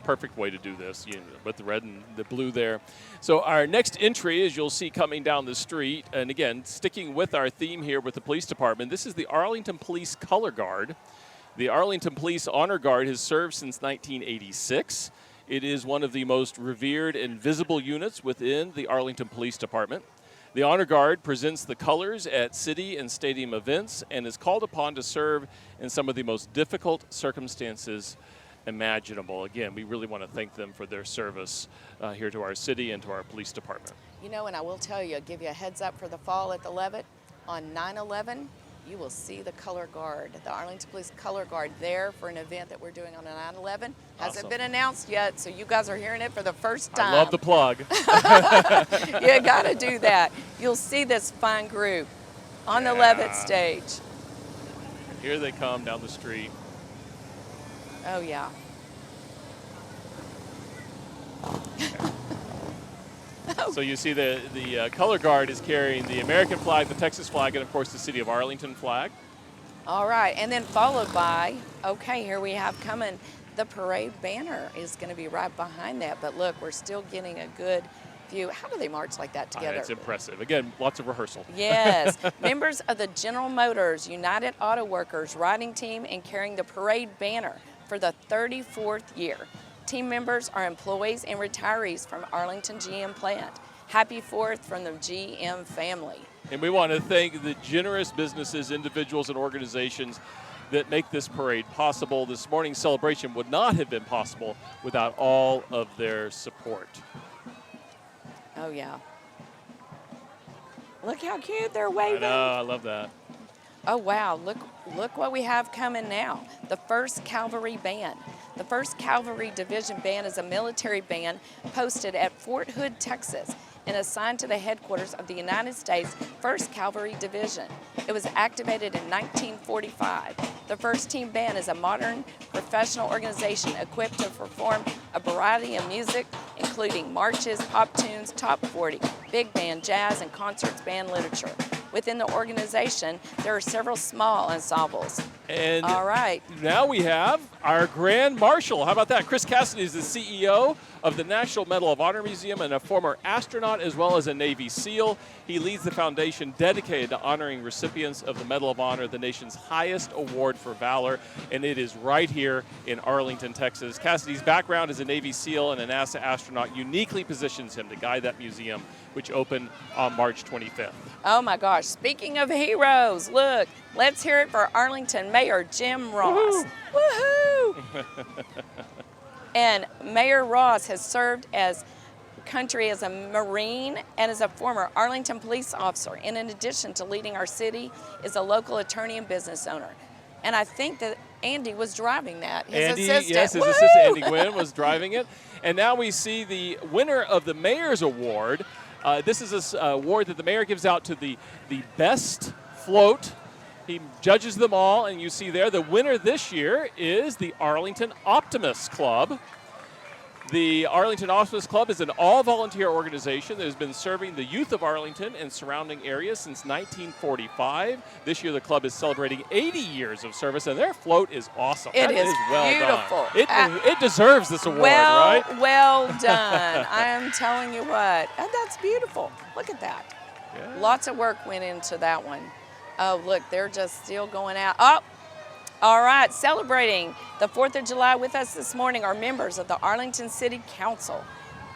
perfect way to do this, with the red and the blue there. So our next entry, as you'll see coming down the street, and again, sticking with our theme here with the police department, this is the Arlington Police Color Guard. The Arlington Police Honor Guard has served since 1986. It is one of the most revered and visible units within the Arlington Police Department. The Honor Guard presents the colors at city and stadium events and is called upon to serve in some of the most difficult circumstances imaginable. Again, we really want to thank them for their service here to our city and to our police department. And I will tell you, give you a heads up for the fall at the Levitt. On 9/11, you will see the Color Guard, the Arlington Police Color Guard there for an event that we're doing on 9/11. Hasn't been announced yet, so you guys are hearing it for the first time. I love the plug. You got to do that. You'll see this fine group on the Levitt stage. Here they come down the street. Oh, yeah. So you see the Color Guard is carrying the American flag, the Texas flag, and of course the city of Arlington flag. All right, and then followed by, okay, here we have coming, the parade banner is going to be right behind that. But look, we're still getting a good view. How do they march like that together? It's impressive. Again, lots of rehearsal. Yes. Members of the General Motors United Auto Workers riding team and carrying the parade banner for the 34th year. Team members are employees and retirees from Arlington GM plant. Happy 4th from the GM family. And we want to thank the generous businesses, individuals, and organizations that make this parade possible. This morning's celebration would not have been possible without all of their support. Oh, yeah. Look how cute they're waving. I know, I love that. Oh, wow. Look what we have coming now. The 1st Cavalry Band. The 1st Cavalry Division Band is a military band posted at Fort Hood, Texas, and assigned to the headquarters of the United States 1st Cavalry Division. It was activated in 1945. The 1st Team Band is a modern professional organization equipped to perform a variety of music, including marches, pop tunes, top 40, big band, jazz, and concerts band literature. Within the organization, there are several small ensembles. And all right. Now we have our Grand Marshal. How about that? Chris Cassidy is the CEO of the National Medal of Honor Museum and a former astronaut as well as a Navy SEAL. He leads the foundation dedicated to honoring recipients of the Medal of Honor, the nation's highest award for valor, and it is right here in Arlington, Texas. Cassidy's background as a Navy SEAL and a NASA astronaut uniquely positions him to guide that museum, which opened on March 25th. Oh my gosh, speaking of heroes, look, let's hear it for Arlington Mayor Jim Ross. Woohoo! And Mayor Ross has served as country as a Marine and as a former Arlington police officer. And in addition to leading our city, is a local attorney and business owner. And I think that Andy was driving that. His assistant. Yes, his Woo! assistant Andy Gwynn was driving it. And now we see the winner of the Mayor's Award. This is an award that the mayor gives out to the best float. He judges them all, and you see there the winner this year is the Arlington Optimist Club. The Arlington Optimist Club is an all-volunteer organization that has been serving the youth of Arlington and surrounding areas since 1945. This year the club is celebrating 80 years of service, and their float is awesome. It That is well beautiful. Done. It deserves this award, right? Well done. I am telling you what. And that's beautiful. Look at that. Yeah. Lots of work went into that one. Oh, look, they're just still going out. Oh, all right. Celebrating the 4th of July with us this morning are members of the Arlington City Council.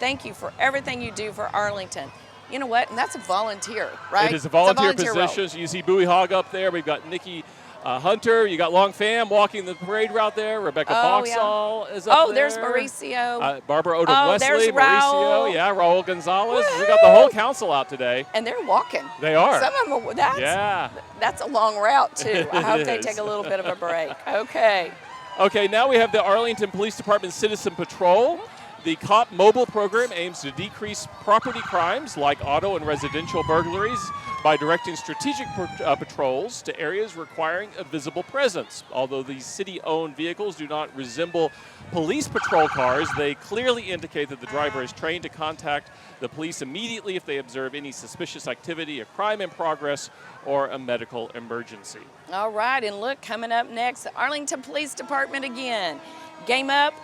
Thank you for everything you do for Arlington. You know what? And that's a volunteer, right? It is a volunteer It's a position. So you see Bowie Hogg up there. We've got Nikki Hunter. You got Long Pham walking the parade route there. Rebecca Boxall is up there. Oh, there's Mauricio. Barbara Odom Wesley, there's Raul. Mauricio. Yeah, Raul Gonzalez. We got the whole council out today. And they're walking. They are. Some of them, that's a long route, too. I hope they take a little bit of a break. Okay. Okay, now we have the Arlington Police Department Citizen Patrol. The COP mobile program aims to decrease property crimes like auto and residential burglaries by directing strategic patrols to areas requiring a visible presence. Although these city-owned vehicles do not resemble police patrol cars, they clearly indicate that the driver is trained to contact the police immediately if they observe any suspicious activity, a crime in progress, or a medical emergency. All right, and look, coming up next, the Arlington Police Department again. Game Up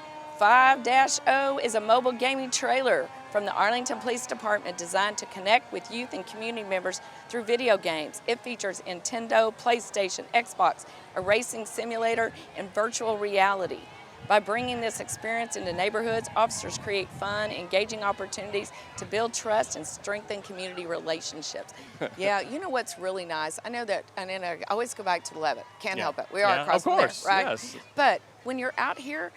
5-0 is a mobile gaming trailer from the Arlington Police Department designed to connect with youth and community members through video games. It features Nintendo, PlayStation, Xbox, a racing simulator, and virtual reality. By bringing this experience into neighborhoods, officers create fun, engaging opportunities to build trust and strengthen community relationships. Yeah, you know what's really nice? I know that, and then I always go back to Levitt. Can't help it. We are across from there, right? Yes. But when you're out here,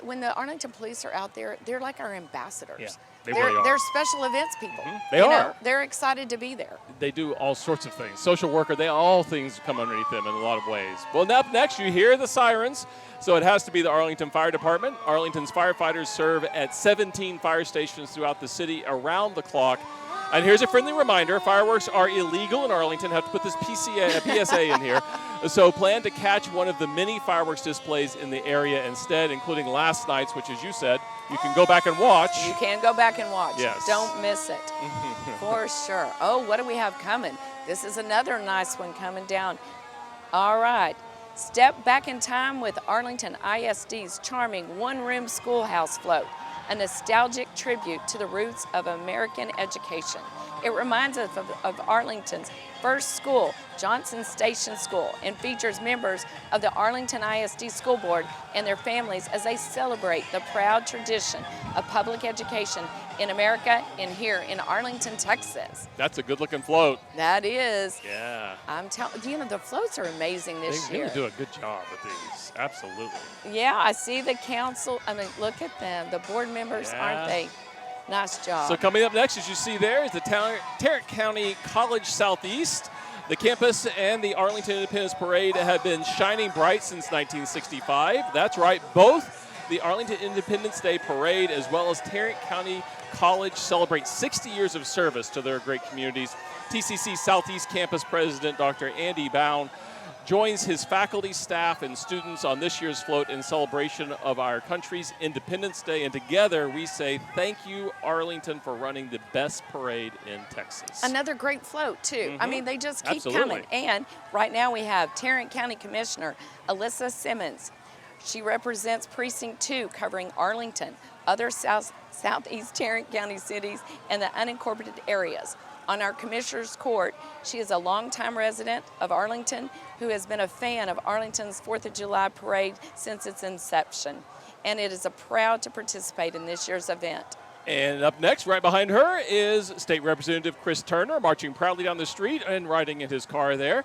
when the Arlington police are out there, they're like our ambassadors. Yeah, they really are. They're special events people. They are. They're excited to be there. They do all sorts of things. Social worker, all things come underneath them in a lot of ways. Well, up next, you hear the sirens. So it has to be the Arlington Fire Department. Arlington's firefighters serve at 17 fire stations throughout the city around the clock. And here's a friendly reminder, fireworks are illegal in Arlington. Have to put this PSA in here. So plan to catch one of the many fireworks displays in the area instead, including last night's, which, as you said, you can go back and watch. You can go back and watch. Yes. Don't miss it. For sure. Oh, what do we have coming? This is another nice one coming down. All right. Step back in time with Arlington ISD's charming one-room schoolhouse float, a nostalgic tribute to the roots of American education. It reminds us of Arlington's first school, Johnson Station School, and features members of the Arlington ISD School Board and their families as they celebrate the proud tradition of public education in America and here in Arlington, Texas. That's a good-looking float. That is. Yeah. I'm telling you, the floats are amazing this year. They really do a good job with these. Absolutely. Yeah, I see the council. I mean, look at them. The board members, aren't they? Nice job. So coming up next, as you see there, is the Tarrant County College Southeast. The campus and the Arlington Independence Parade have been shining bright since 1965. That's right, both the Arlington Independence Day Parade as well as Tarrant County College celebrate 60 years of service to their great communities. TCC Southeast Campus President Dr. Andy Bound joins his faculty, staff, and students on this year's float in celebration of our country's Independence Day. And together we say thank you, Arlington, for running the best parade in Texas. Another great float, too. I mean, they just keep Absolutely. coming. And right now we have Tarrant County Commissioner Alyssa Simmons. She represents Precinct 2, covering Arlington, other southeast Tarrant County cities, and the unincorporated areas. On our Commissioner's Court, she is a longtime resident of Arlington who has been a fan of Arlington's 4th of July parade since its inception, and it is proud to participate in this year's event. And up next, right behind her, is State Representative Chris Turner, marching proudly down the street and riding in his car there.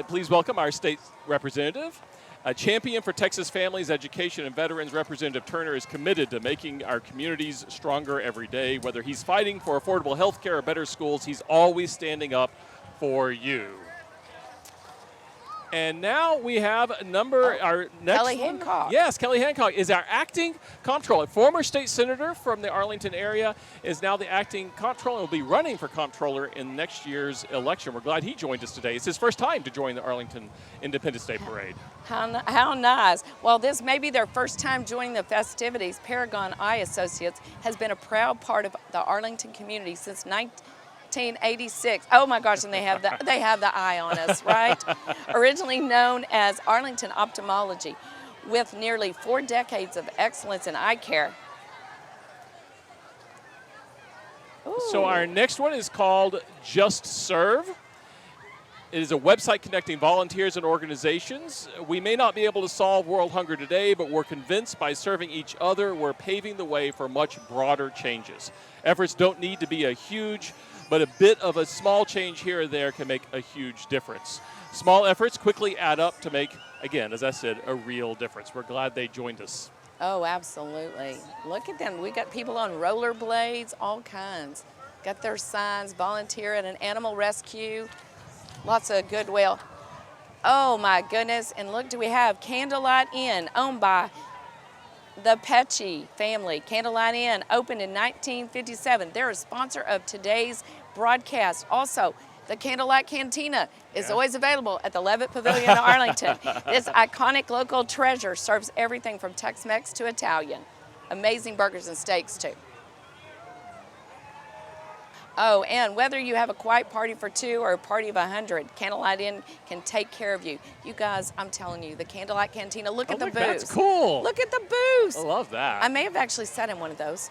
Please welcome our State Representative. A champion for Texas families, education, and veterans, Representative Turner is committed to making our communities stronger every day. Whether he's fighting for affordable health care or better schools, he's always standing up for you. And now we have our next Kelly one. Hancock. Yes, Kelly Hancock is our acting comptroller. Former state senator from the Arlington area is now the acting comptroller and will be running for comptroller in next year's election. We're glad he joined us today. It's his first time to join the Arlington Independence Day Parade. How nice. Well, this may be their first time joining the festivities. Paragon Eye Associates has been a proud part of the Arlington community since 1986. Oh my gosh, and they have the eye on us, right? Originally known as Arlington Ophthalmology, with nearly 4 decades of excellence in eye care. Ooh. So our next one is called Just Serve. It is a website connecting volunteers and organizations. We may not be able to solve world hunger today, but we're convinced by serving each other, we're paving the way for much broader changes. Efforts don't need to be a huge, but a bit of a small change here or there can make a huge difference. Small efforts quickly add up to make, again, as I said, a real difference. We're glad they joined us. Oh, absolutely. Look at them. We got people on rollerblades, all kinds. Got their signs, volunteer at an animal rescue. Lots of goodwill. Oh my goodness. And look, do we have Candlelight Inn, owned by the Pecci family. Candlelight Inn opened in 1957. They're a sponsor of today's broadcast. Also, the Candlelight Cantina is always available at the Levitt Pavilion in Arlington. This iconic local treasure serves everything from Tex-Mex to Italian. Amazing burgers and steaks too. Oh, and whether you have a quiet party for 2 or a party of 100, Candlelight Inn can take care of you. You guys, I'm telling you, the Candlelight Cantina, look at the booth. That's cool. Look at the booth. I love that. I may have actually sat in one of those.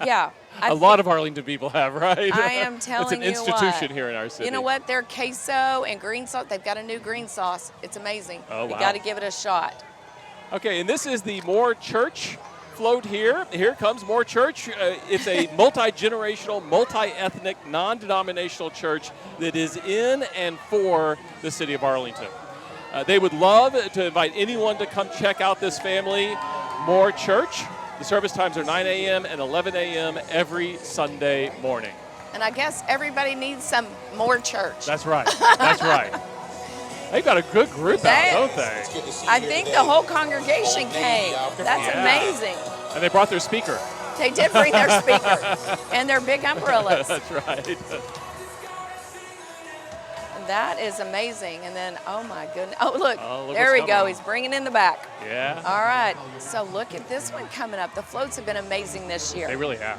Yeah. A lot of Arlington people have, right? I am telling you It's an institution here in our city. You know what? Their queso and green sauce, they've got a new green sauce. It's amazing. Oh, wow. You got to give it a shot. Okay, and this is the More Church float here. Here comes More Church. It's a multi-generational, multi-ethnic, non-denominational church that is in and for the city of Arlington. They would love to invite anyone to come check out this family, More Church. The service times are 9 a.m. and 11 a.m. every Sunday morning. And I guess everybody needs some more church. That's right. That's right. They've got a good group out, don't they? I think the whole congregation came. That's amazing. And they brought their speaker. They did bring their speaker and their big umbrellas. That's right. That is amazing. And then, oh my goodness. Oh, look look there we what's go. coming. He's bringing in the back. Yeah. All right. So look at this one coming up. The floats have been amazing this year. They really have.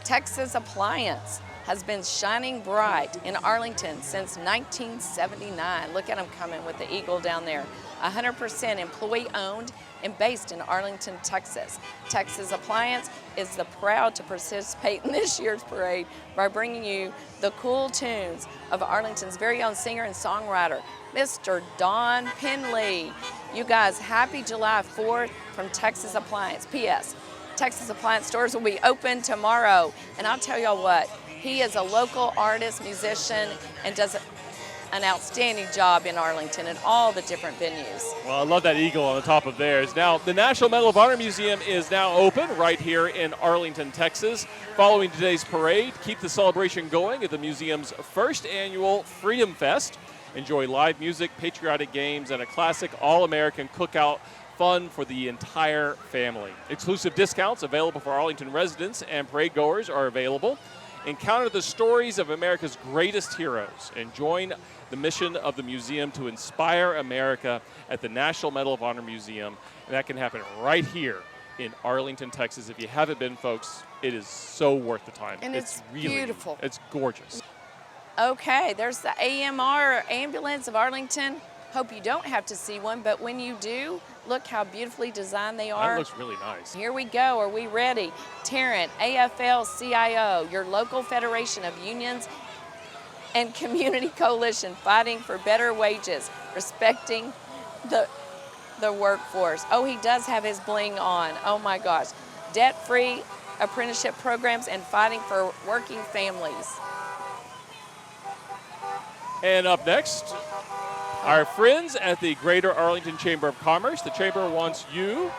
Texas Appliance has been shining bright in Arlington since 1979. Look at them coming with the eagle down there. 100% employee-owned and based in Arlington, Texas. Texas Appliance is proud to participate in this year's parade by bringing you the cool tunes of Arlington's very own singer and songwriter, Mr. Don Penley. You guys, happy July 4th from Texas Appliance. P.S. Texas Appliance stores will be open tomorrow. And I'll tell y'all what, he is a local artist, musician, and does an outstanding job in Arlington and all the different venues. Well, I love that eagle on the top of theirs. Now, the National Medal of Honor Museum is now open right here in Arlington, Texas. Following today's parade, keep the celebration going at the museum's first annual Freedom Fest. Enjoy live music, patriotic games, and a classic all-American cookout fun for the entire family. Exclusive discounts available for Arlington residents and parade goers are available. Encounter the stories of America's greatest heroes and join the mission of the museum to inspire America at the National Medal of Honor Museum. And that can happen right here in Arlington, Texas. If you haven't been, folks, it is so worth the time. And it's really beautiful. It's gorgeous. Okay, there's the AMR Ambulance of Arlington. Hope you don't have to see one, but when you do, look how beautifully designed they are. That looks really nice. Here we go. Are we ready? Tarrant, AFL-CIO, your local federation of unions and community coalition fighting for better wages, respecting the workforce. Oh, he does have his bling on. Oh my gosh. Debt-free apprenticeship programs and fighting for working families. And up next, Our friends at the Greater Arlington Chamber of Commerce, the Chamber wants you.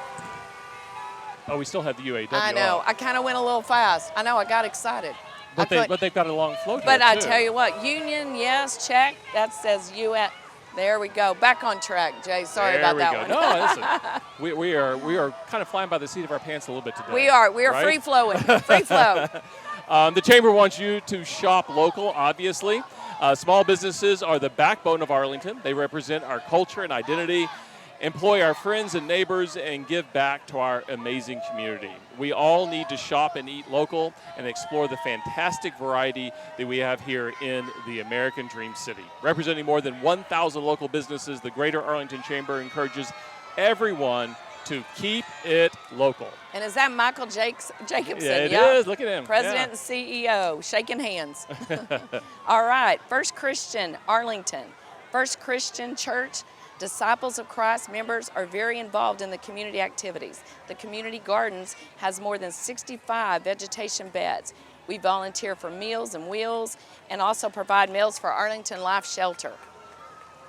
Oh, we still have the UAW. I know. I kind of went a little fast. I know. I got excited. But they've got a long float But here, I too. tell you what, union, yes, check. That says US. There we go. Back on track, Jay. Sorry about that one. No, listen, we are kind of flying by the seat of our pants a little bit today. We are right? free flowing. Free flow. The Chamber wants you to shop local, obviously. Small businesses are the backbone of Arlington. They represent our culture and identity, employ our friends and neighbors, and give back to our amazing community. We all need to shop and eat local and explore the fantastic variety that we have here in the American Dream City. Representing more than 1,000 local businesses, the Greater Arlington Chamber encourages everyone to keep it local. And is that Michael Jacobson? Yeah, it is. Look at him. President and CEO, shaking hands. All right, First Christian Arlington. First Christian Church, Disciples of Christ members are very involved in the community activities. The community gardens has more than 65 vegetation beds. We volunteer for Meals and Wheels and also provide meals for Arlington Life Shelter.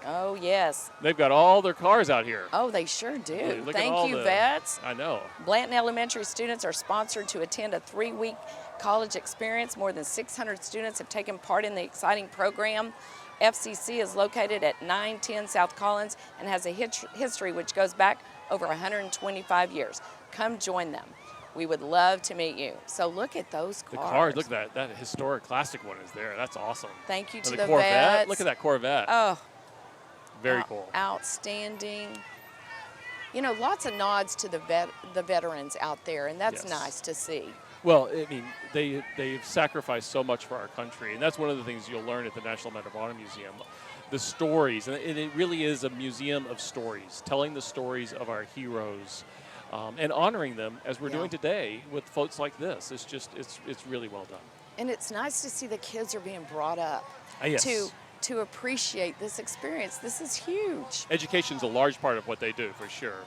Oh, yes. They've got all their cars out here. Oh, they sure do. Look Thank you, vets. I know. Blanton Elementary students are sponsored to attend a 3-week college experience. More than 600 students have taken part in the exciting program. FCC is located at 910 South Collins and has a history which goes back over 125 years. Come join them. We would love to meet you. So look at those cars. The cars, look at that historic classic one is there. That's awesome. Thank you to the the Corvette. vets. Look at that Corvette. Oh. Very cool. Outstanding. You know, lots of nods to the veterans out there, and that's nice to see. Well, I mean, they've sacrificed so much for our country, and that's one of the things you'll learn at the National Medal of Honor Museum. The stories, and it really is a museum of stories, telling the stories of our heroes and honoring them as we're doing today with floats like this. It's just, it's really well done. And it's nice to see the kids are being brought up to appreciate this experience. This is huge. Education's a large part of what they do, for sure.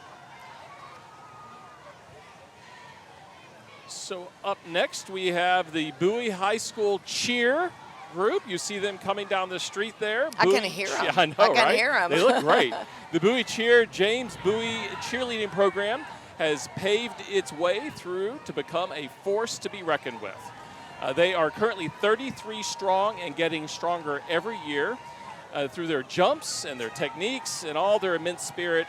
So up next, we have the Bowie High School cheer group. You see them coming down the street there. I can hear them. I know, I can right? hear them. They look great. The Bowie James Bowie cheerleading program has paved its way through to become a force to be reckoned with. They are currently 33 strong and getting stronger every year through their jumps and their techniques and all their immense spirit.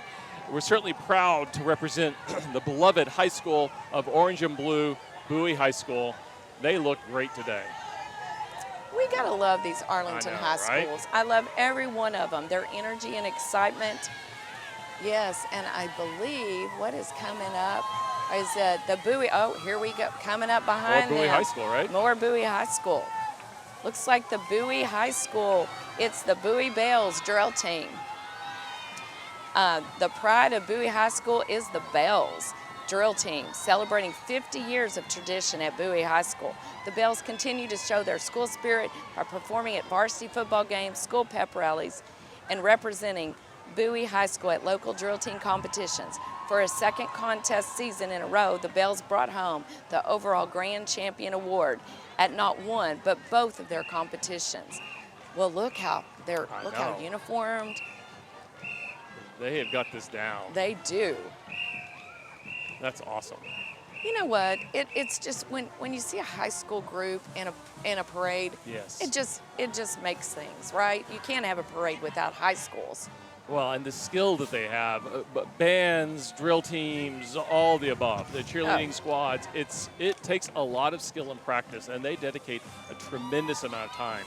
We're certainly proud to represent the beloved high school of orange and blue, Bowie High School. They look great today. We gotta love these Arlington high right? schools. I love every one of them. Their energy and excitement. Yes, and I believe what is coming up is the Bowie. Oh, here we go. Coming up behind More Bowie them. High School, right? More Bowie High School. Looks like the Bowie High School. It's the Bowie Bells drill team. The pride of Bowie High School is the Bells drill team, celebrating 50 years of tradition at Bowie High School. The Bells continue to show their school spirit by performing at varsity football games, school pep rallies, and representing Bowie High School at local drill team competitions. For a second contest season in a row, the Bells brought home the overall Grand Champion Award at not one, but both of their competitions. Well, look how uniformed. They have got this down. They do. That's awesome. You know what? It's just when you see a high school group in a parade, yes, it just makes things right. You can't have a parade without high schools. Well, and the skill that they have, bands, drill teams, all the above, the cheerleading squads, it takes a lot of skill and practice, and they dedicate a tremendous amount of time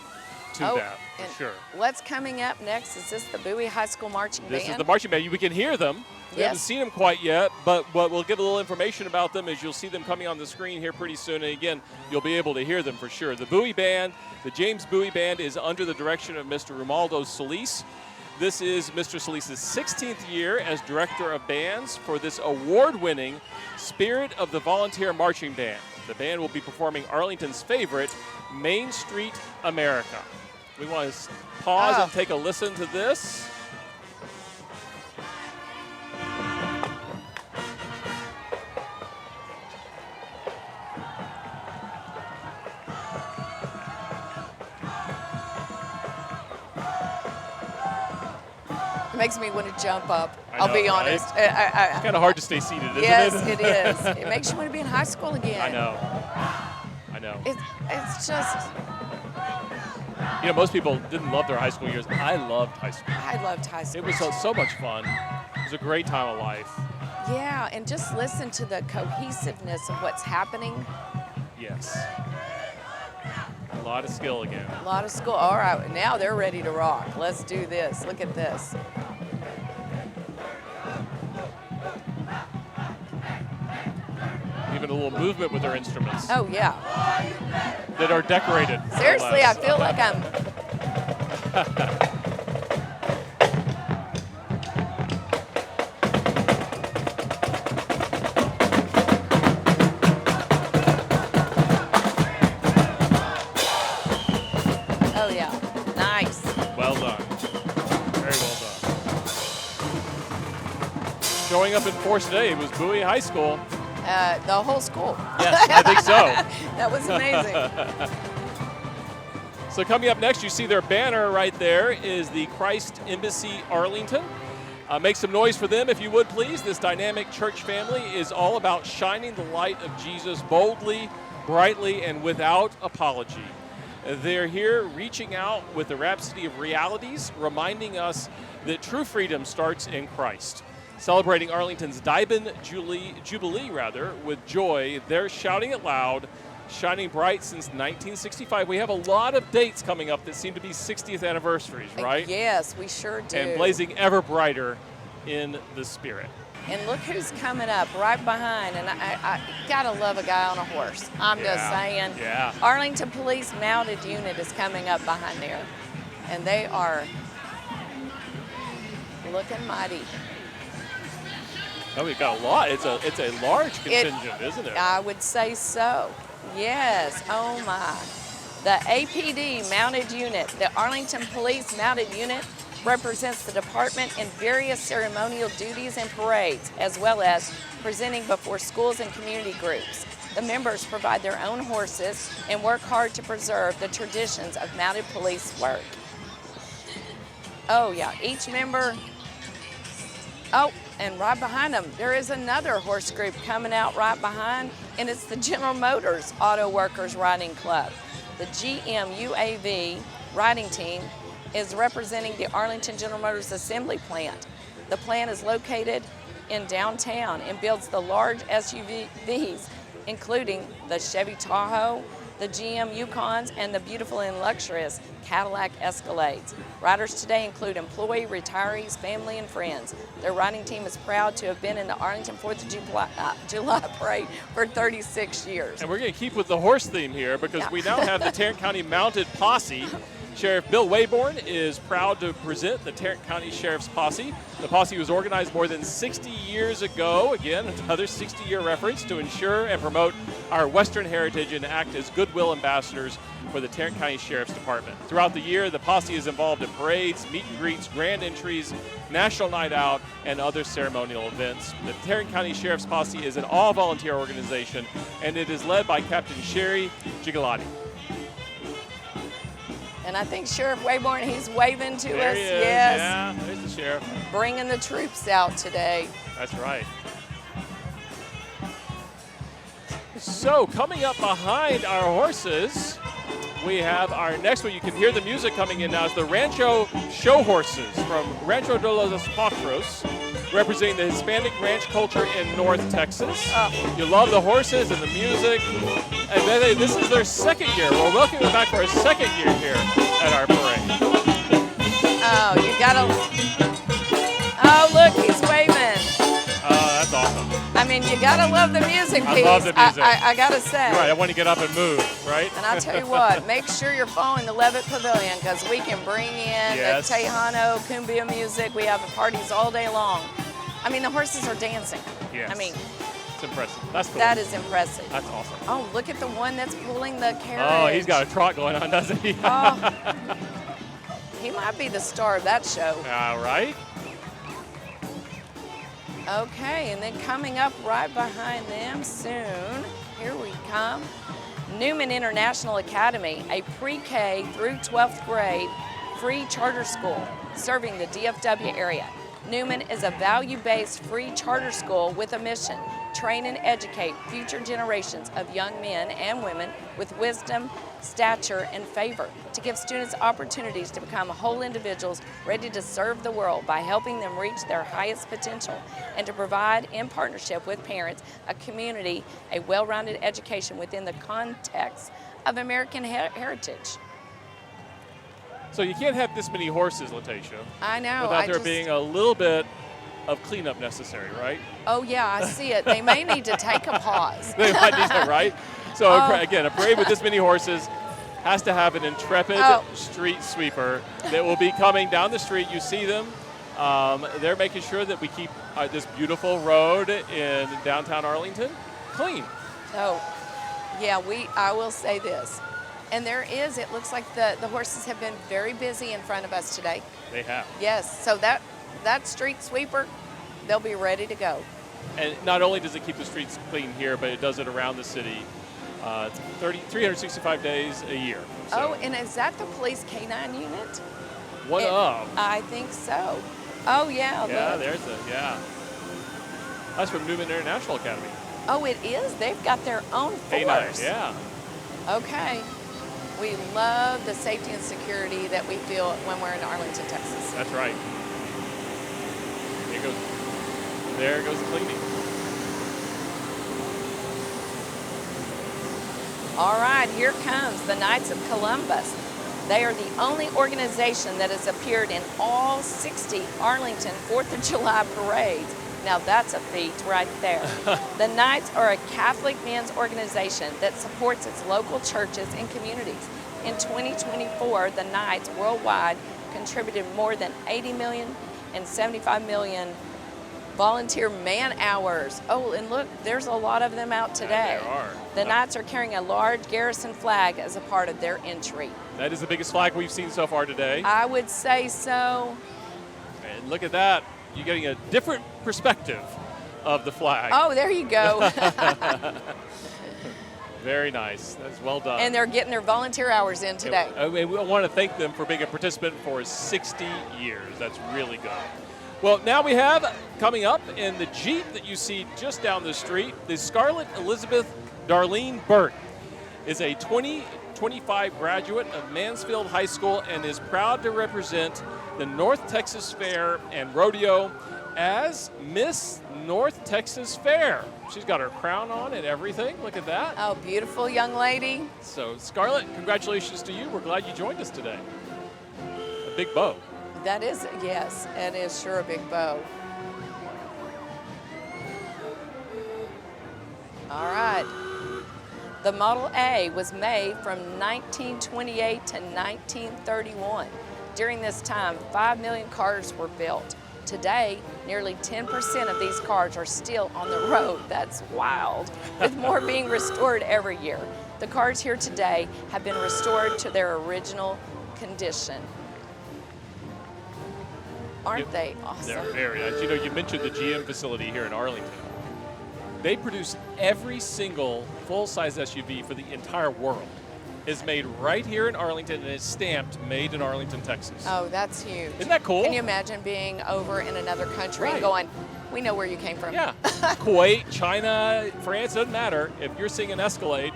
to that, for sure. What's coming up next? Is this the Bowie High School Marching Band? This is the marching band. We can hear them. We haven't seen them quite yet, but we'll give a little information about them as you'll see them coming on the screen here pretty soon. And again, you'll be able to hear them for sure. The Bowie Band, the James Bowie Band, is under the direction of Mr. Romaldo Solis. This is Mr. Solis' 16th year as Director of Bands for this award-winning Spirit of the Volunteer Marching Band. The band will be performing Arlington's favorite, Main Street America. We want to pause and take a listen to this. makes me want to jump up. I know, I'll be right? honest. It's kind of hard to stay seated, isn't yes, it? it is. It makes you want to be in high school again. I know. I know. It's just. You know, most people didn't love their high school years. I loved high school. I loved high school. It was so much fun. It was a great time of life. Yeah, and just listen to the cohesiveness of what's happening. Yes. A lot of skill again. A lot of school. All right, now they're ready to rock. Let's do this. Look at this. Even a little movement with their instruments. Oh, yeah. That are decorated. Seriously, I feel like I'm... Oh, yeah. Nice. Well done. Very well done. Showing up in force today was Bowie High School. The whole school. Yes, I think so. That was amazing. So coming up next, you see their banner right there is the Christ Embassy Arlington. Make some noise for them if you would, please. This dynamic church family is all about shining the light of Jesus boldly, brightly, and without apology. They're here reaching out with the rhapsody of realities, reminding us that true freedom starts in Christ. Celebrating Arlington's Diamond Jubilee with joy, they're shouting it loud, shining bright since 1965. We have a lot of dates coming up that seem to be 60th anniversaries, right? Yes, we sure do. And blazing ever brighter in the spirit. And look who's coming up right behind. And I gotta love a guy on a horse. I'm just saying. Yeah. Arlington Police Mounted Unit is coming up behind there. And they are looking mighty. Oh, we've got a lot. It's a large contingent, isn't it? I would say so. Yes. Oh my. The APD Mounted Unit, the Arlington Police Mounted Unit, represents the department in various ceremonial duties and parades, as well as presenting before schools and community groups. The members provide their own horses and work hard to preserve the traditions of mounted police work. Oh yeah, each member. Oh, and right behind them, there is another horse group coming out right behind, and it's the General Motors Auto Workers Riding Club. The GM UAV riding team is representing the Arlington General Motors Assembly Plant. The plant is located in downtown and builds the large SUVs, including the Chevy Tahoe, the GM Yukons, and the beautiful and luxurious Cadillac Escalades. Riders today include employee, retirees, family, and friends. Their riding team is proud to have been in the Arlington 4th of July Parade for 36 years. And we're going to keep with the horse theme here because we now have the Tarrant County Mounted Posse. Sheriff Bill Wayborn is proud to present the Tarrant County Sheriff's Posse. The posse was organized more than 60 years ago, again, another 60-year reference, to ensure and promote our Western heritage and act as goodwill ambassadors for the Tarrant County Sheriff's Department. Throughout the year, the posse is involved in parades, meet and greets, grand entries, National Night Out, and other ceremonial events. The Tarrant County Sheriff's Posse is an all-volunteer organization, and it is led by Captain Sherry Gigalotti. And I think Sheriff Wayborn, he's waving to there us. He is. Yes. Yeah, there's the sheriff. Bringing the troops out today. That's right. So coming up behind our horses, we have our next one. You can hear the music coming in now. It's the Rancho Show Horses from Rancho de los Potros, representing the Hispanic ranch culture in North Texas. You love the horses and the music. And then this is their second year. We're welcoming them back for a second year here at our parade. Oh, you gotta. Oh, look, he's waving. Oh, that's awesome. I mean, you gotta love the music piece. I love the music. I gotta say. You're right. I want to get up and move, right? And I'll tell you what, make sure you're following the Levitt Pavilion because we can bring in Yes. the Tejano, cumbia music. We have parties all day long. I mean, the horses are dancing. Yes. I mean, it's impressive. That's cool. that is impressive. That's awesome. Oh, look at the one that's pulling the carriage. Oh, he's got a trot going on, doesn't he? Oh, he might be the star of that show. All right. Okay, and then coming up right behind them soon, here we come, Newman International Academy, a pre-K through 12th grade free charter school. serving the DFW area. Newman is a value-based free charter school with a mission: train and educate future generations of young men and women with wisdom, stature, and favor, to give students opportunities to become whole individuals ready to serve the world by helping them reach their highest potential, and to provide, in partnership with parents, a community, a well-rounded education within the context of American heritage. So you can't have this many horses, Latacia. I know. Without there being a little bit of cleanup necessary, right? Oh yeah, I see it. They may need to take a pause. They might need to, right? So again, a parade with this many horses has to have an intrepid street sweeper that will be coming down the street. You see them. They're making sure that we keep this beautiful road in downtown Arlington clean. Oh, yeah, I will say this. And it looks like the horses have been very busy in front of us today. They have. Yes, so that street sweeper, they'll be ready to go. And not only does it keep the streets clean here, but it does it around the city 365 days a year. So. Oh, and is that the police K-9 unit? One of. I think so. Oh, yeah. Yeah, look. That's from Newman International Academy. Oh, it is? They've got their own force. K-9, yeah. Okay. We love the safety and security that we feel when we're in Arlington, Texas. That's right. There goes the cleaning. All right, here comes the Knights of Columbus. They are the only organization that has appeared in all 60 Arlington 4th of July parades. Now that's a feat right there. The Knights are a Catholic men's organization that supports its local churches and communities. In 2024, the Knights worldwide contributed more than 80 million and 75 million volunteer man hours. Oh, and look, there's a lot of them out today. Yeah, there are. The Knights are carrying a large garrison flag as a part of their entry. That is the biggest flag we've seen so far today. I would say so. And look at that. You're getting a different perspective of the flag. Oh, there you go. Very nice. That's well done. And they're getting their volunteer hours in today. And we want to thank them for being a participant for 60 years. That's really good. Well, now we have coming up in the Jeep that you see just down the street, the Scarlett Elizabeth Darlene Burt is a 2025 graduate of Mansfield High School and is proud to represent the North Texas Fair and Rodeo as Miss North Texas Fair. She's got her crown on and everything. Look at that. Oh, beautiful young lady. So, Scarlett, congratulations to you. We're glad you joined us today. A big bow. That is, yes, it is sure a big bow. All right. The Model A was made from 1928 to 1931. During this time, 5 million cars were built. Today, nearly 10% of these cars are still on the road. That's wild, with more being restored every year. The cars here today have been restored to their original condition. Aren't they awesome? They're very nice. You know, you mentioned the GM facility here in Arlington. They produce every single full-size SUV for the entire world. Is made right here in Arlington and is stamped made in Arlington, Texas. Oh, that's huge. Isn't that cool? Can you imagine being over in another country and going, we know where you came from? Yeah. Kuwait, China, France, doesn't matter. If you're seeing an Escalade,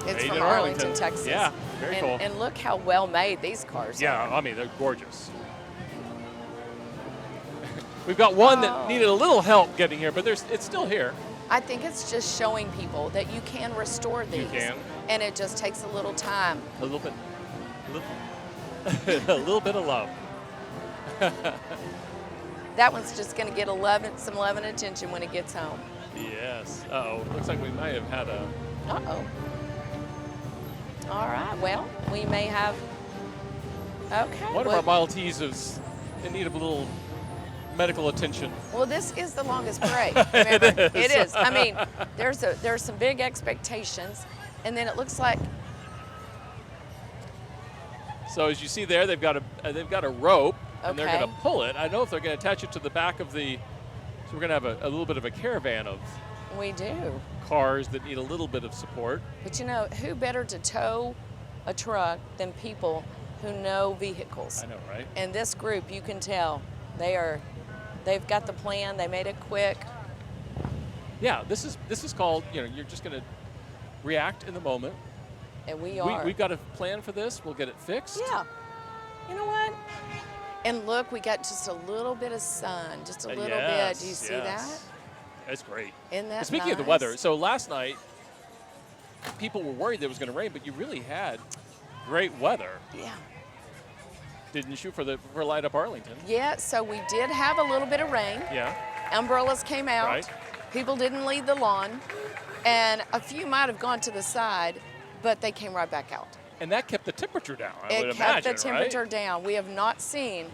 it's made from in Arlington, Texas. Yeah, very cool. And look how well made these cars are. I mean, they're gorgeous. We've got one that needed a little help getting here, but it's still here. I think it's just showing people that you can restore these. You can. And it just takes a little time. A little bit of love. That one's just going to get some love and attention when it gets home. Yes. Uh-oh. Looks like we might have had a... Uh-oh. All right. Well, we may have... Okay. One of our Model Ts is in need of a little medical attention. Well, this is the longest parade. Remember? It is. I mean, there's some big expectations, and then it looks like. So as you see there, they've got a rope, and they're Okay. going to pull it. I don't know if they're going to attach it to the back of the. So we're going to have a little bit of a caravan of. We do. Cars that need a little bit of support. But you know, who better to tow a truck than people who know vehicles. I know, right? And this group, you can tell, they've got the plan, they made it quick. Yeah, this is called, you know, you're just going to react in the moment. And we are. We've got a plan for this. We'll get it fixed. Yeah. You know what? And look, we got just a little bit of sun, just a little bit. Do you see that? That's great. Isn't that Speaking of the nice? weather, so last night, people were worried that it was going to rain, but you really had great weather. Yeah. Didn't you, for Light Up Arlington? Yeah, so we did have a little bit of rain. Yeah. Umbrellas came out. Right. People didn't leave the lawn. And a few might have gone to the side, but they came right back out. And that kept the temperature down, I would It kept imagine, the temperature right? down. We have not seen,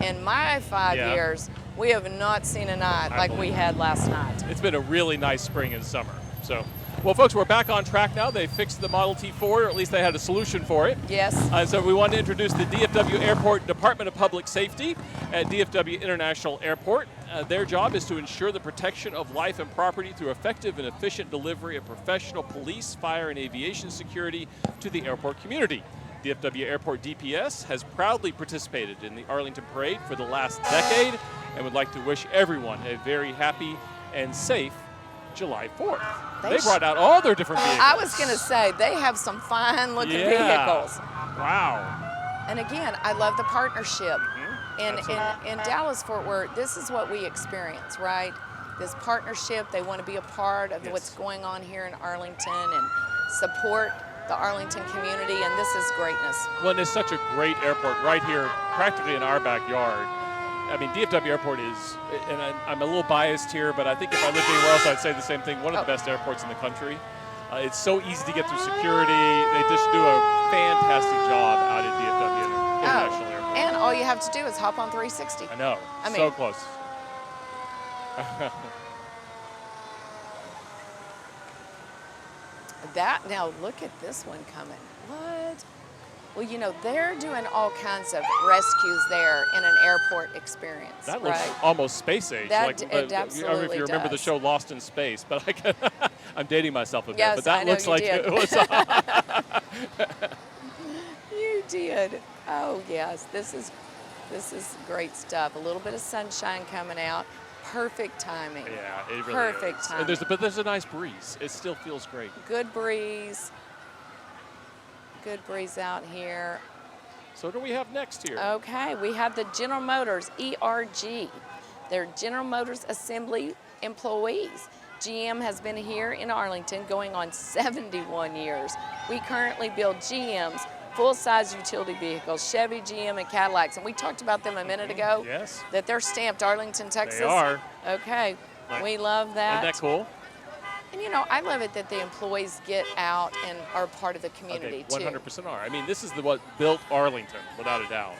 in my 5 Yeah. years, we have not seen a night like we had last night. It's been a really nice spring and summer. So, well, folks, we're back on track now. They fixed the Model T Ford, or at least they had a solution for it. Yes. So we want to introduce the DFW Airport Department of Public Safety at DFW International Airport. Their job is to ensure the protection of life and property through effective and efficient delivery of professional police, fire, and aviation security to the airport community. DFW Airport DPS has proudly participated in the Arlington Parade for the last decade and would like to wish everyone a very happy and safe July 4th. They brought out all their different vehicles. I was going to say, they have some fine-looking vehicles. Wow. And again, I love the partnership. In Dallas-Fort Worth, this is what we experience, right? This partnership, they want to be a part of what's going on here in Arlington and support the Arlington community, and this is greatness. Well, and it's such a great airport right here, practically in our backyard. I mean, DFW Airport is, and I'm a little biased here, but I think if I lived anywhere else, I'd say the same thing. One of the best airports in the country. It's so easy to get through security. They just do a fantastic job out at DFW International Airport. And all you have to do is hop on 360. I know, I mean, so close. Now look at this one coming. What? Well, you know, they're doing all kinds of rescues there in an airport experience, That looks right? almost space age. That like, it I absolutely don't know if you remember the does. show Lost in Space, but I'm dating myself a bit. Yes, but that I know looks you like did. it was. You did. Oh yes, this is great stuff. A little bit of sunshine coming out. Perfect timing. Yeah, it really Perfect is. timing. And there's a nice breeze. It still feels great. Good breeze. Good breeze out here. So what do we have next here? Okay, we have the General Motors ERG. They're General Motors Assembly employees. GM has been here in Arlington going on 71 years. We currently build GM's full-size utility vehicles, Chevy, GM, and Cadillacs. And we talked about them a minute ago. Yes. That they're stamped Arlington, Texas. They are. Okay, we love that. Isn't that cool? And you know, I love it that the employees get out and are part of the community Okay, too. 100% are. I mean, this is what built Arlington, without a doubt.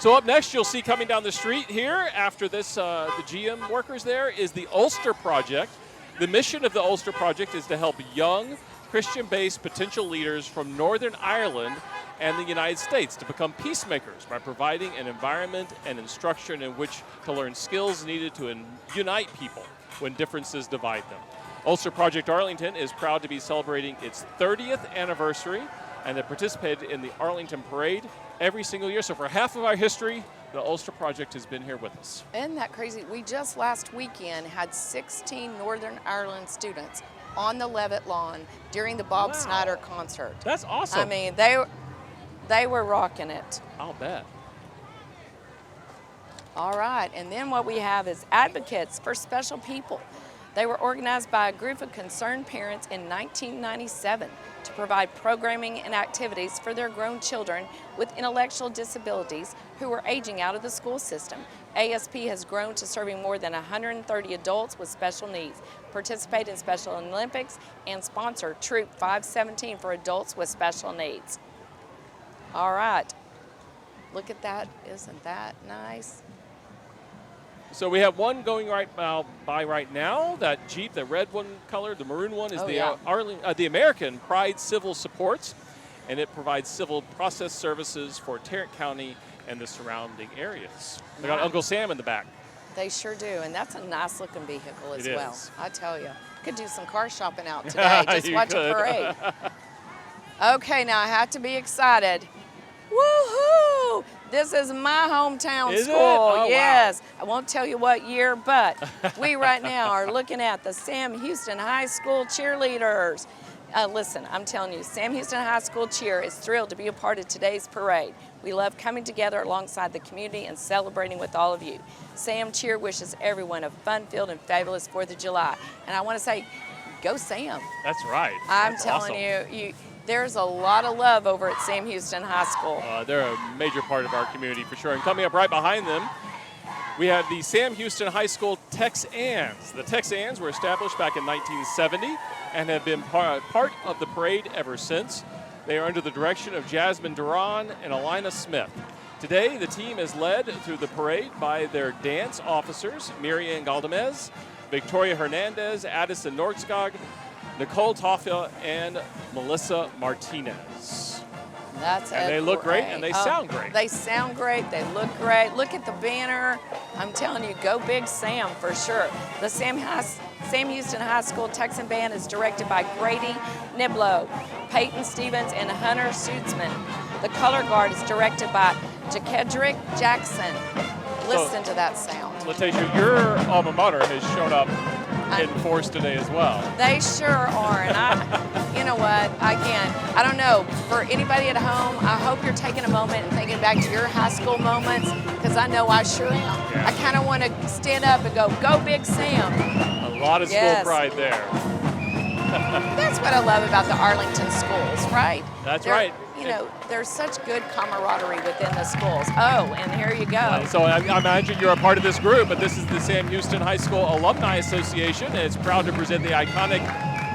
So up next, you'll see coming down the street here, after this, the GM workers there, is the Ulster Project. The mission of the Ulster Project is to help young, Christian-based potential leaders from Northern Ireland and the United States to become peacemakers by providing an environment and instruction in which to learn skills needed to unite people when differences divide them. Ulster Project Arlington is proud to be celebrating its 30th anniversary, and it participated in the Arlington Parade every single year. So for half of our history, the Ulster Project has been here with us. Isn't that crazy? We just last weekend had 16 Northern Ireland students on the Levitt lawn during the Bob Snyder concert. That's awesome. I mean, they were rocking it. I'll bet. All right, and then what we have is Advocates for Special People. They were organized by a group of concerned parents in 1997 to provide programming and activities for their grown children with intellectual disabilities who were aging out of the school system. ASP has grown to serving more than 130 adults with special needs, participate in Special Olympics, and sponsor Troop 517 for adults with special needs. All right, look at that. Isn't that nice? So we have one going by right now. That Jeep, the red one color, the maroon one, is the American Pride Civil Supports, and it provides civil process services for Tarrant County and the surrounding areas. They got Uncle Sam in the back. They sure do, and that's a nice looking vehicle as It well. is. I tell you, could do some car shopping out today. Just watch a parade. Okay, now I have to be excited. Woohoo! This is my hometown Is school. it? Oh, yes. Wow. I won't tell you what year, but we right now are looking at the Sam Houston High School cheerleaders. Listen, I'm telling you, Sam Houston High School Cheer is thrilled to be a part of today's parade. We love coming together alongside the community and celebrating with all of you. Sam Cheer wishes everyone a fun-filled and fabulous 4th of July. And I want to say, go Sam. That's right. I'm That's telling awesome. you, there's a lot of love over at Sam Houston High School. They're a major part of our community for sure. And coming up right behind them, we have the Sam Houston High School Texans. The Texans were established back in 1970 and have been part of the parade ever since. They are under the direction of Jasmine Duran and Alina Smith. Today, the team is led through the parade by their dance officers, Miriam Galdamez, Victoria Hernandez, Addison Norskog, Nicole Toffel, and Melissa Martinez. And they look great and they sound great. They sound great, they look great. Look at the banner. I'm telling you, go Big Sam for sure. The Sam Houston High School Texan Band is directed by Grady Niblo, Peyton Stevens, and Hunter Suitsman. The color guard is directed by Jakedrick Jackson. Listen to that sound. Latasia, your alma mater has shown up in force today as well. They sure are, and you know what, again, I don't know, for anybody at home, I hope you're taking a moment and thinking back to your high school moments, because I know I sure am. Yeah. I kind of want to stand up and go Big Sam. A lot of school pride there. That's what I love about the Arlington schools, right? That's right. You know, there's such good camaraderie within the schools. Oh, and here you go. So I imagine you're a part of this group, but this is the Sam Houston High School Alumni Association, and it's proud to present the iconic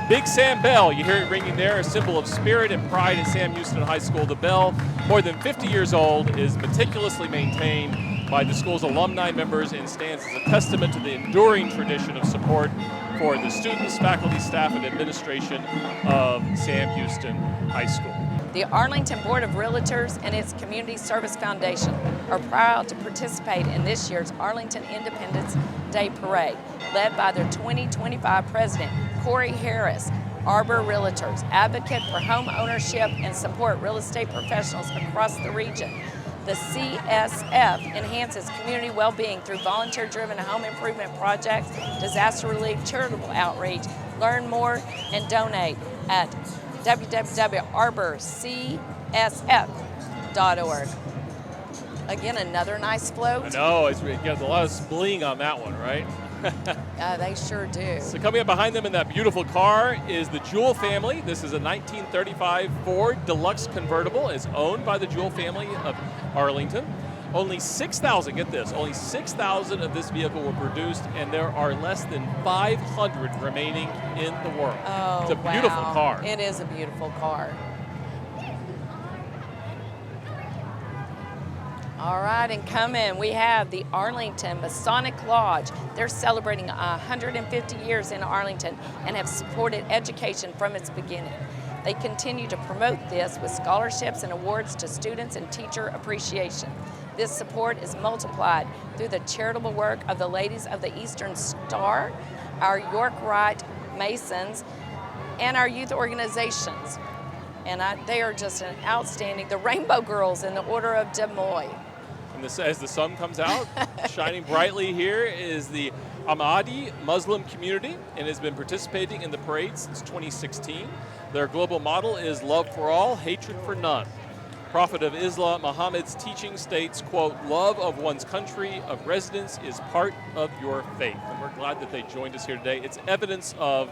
Big Sam Bell. You hear it ringing there, a symbol of spirit and pride in Sam Houston High School. The bell, more than 50 years old, is meticulously maintained by the school's alumni members and stands as a testament to the enduring tradition of support for the students, faculty, staff, and administration of Sam Houston High School. The Arlington Board of Realtors and its Community Service Foundation are proud to participate in this year's Arlington Independence Day Parade, led by their 2025 president, Corey Harris. Arbor Realtors, advocate for home ownership and support real estate professionals across the region. The CSF enhances community well-being through volunteer-driven home improvement projects, disaster relief, charitable outreach. Learn more and donate at www.arborcsf.org. Again, another nice float. I know, it's got a lot of bling on that one, right? They sure do. So coming up behind them in that beautiful car is the Jewell family. This is a 1935 Ford Deluxe convertible. It's owned by the Jewell family of Arlington. Only 6,000, get this, only 6,000 of this vehicle were produced, and there are less than 500 remaining in the world. Oh, it's a beautiful car. It is a beautiful car. All right, and coming, we have the Arlington Masonic Lodge. They're celebrating 150 years in Arlington and have supported education from its beginning. They continue to promote this with scholarships and awards to students and teacher appreciation. This support is multiplied through the charitable work of the Ladies of the Eastern Star, our York Rite Masons, and our youth organizations. And they are just an outstanding, the Rainbow Girls in the Order of Des Moines. And as the sun comes out, shining brightly here is the Ahmadi Muslim community and has been participating in the parade since 2016. Their global model is love for all, hatred for none. Prophet of Islam, Muhammad's teaching states, quote, love of one's country of residence is part of your faith. And we're glad that they joined us here today. It's evidence of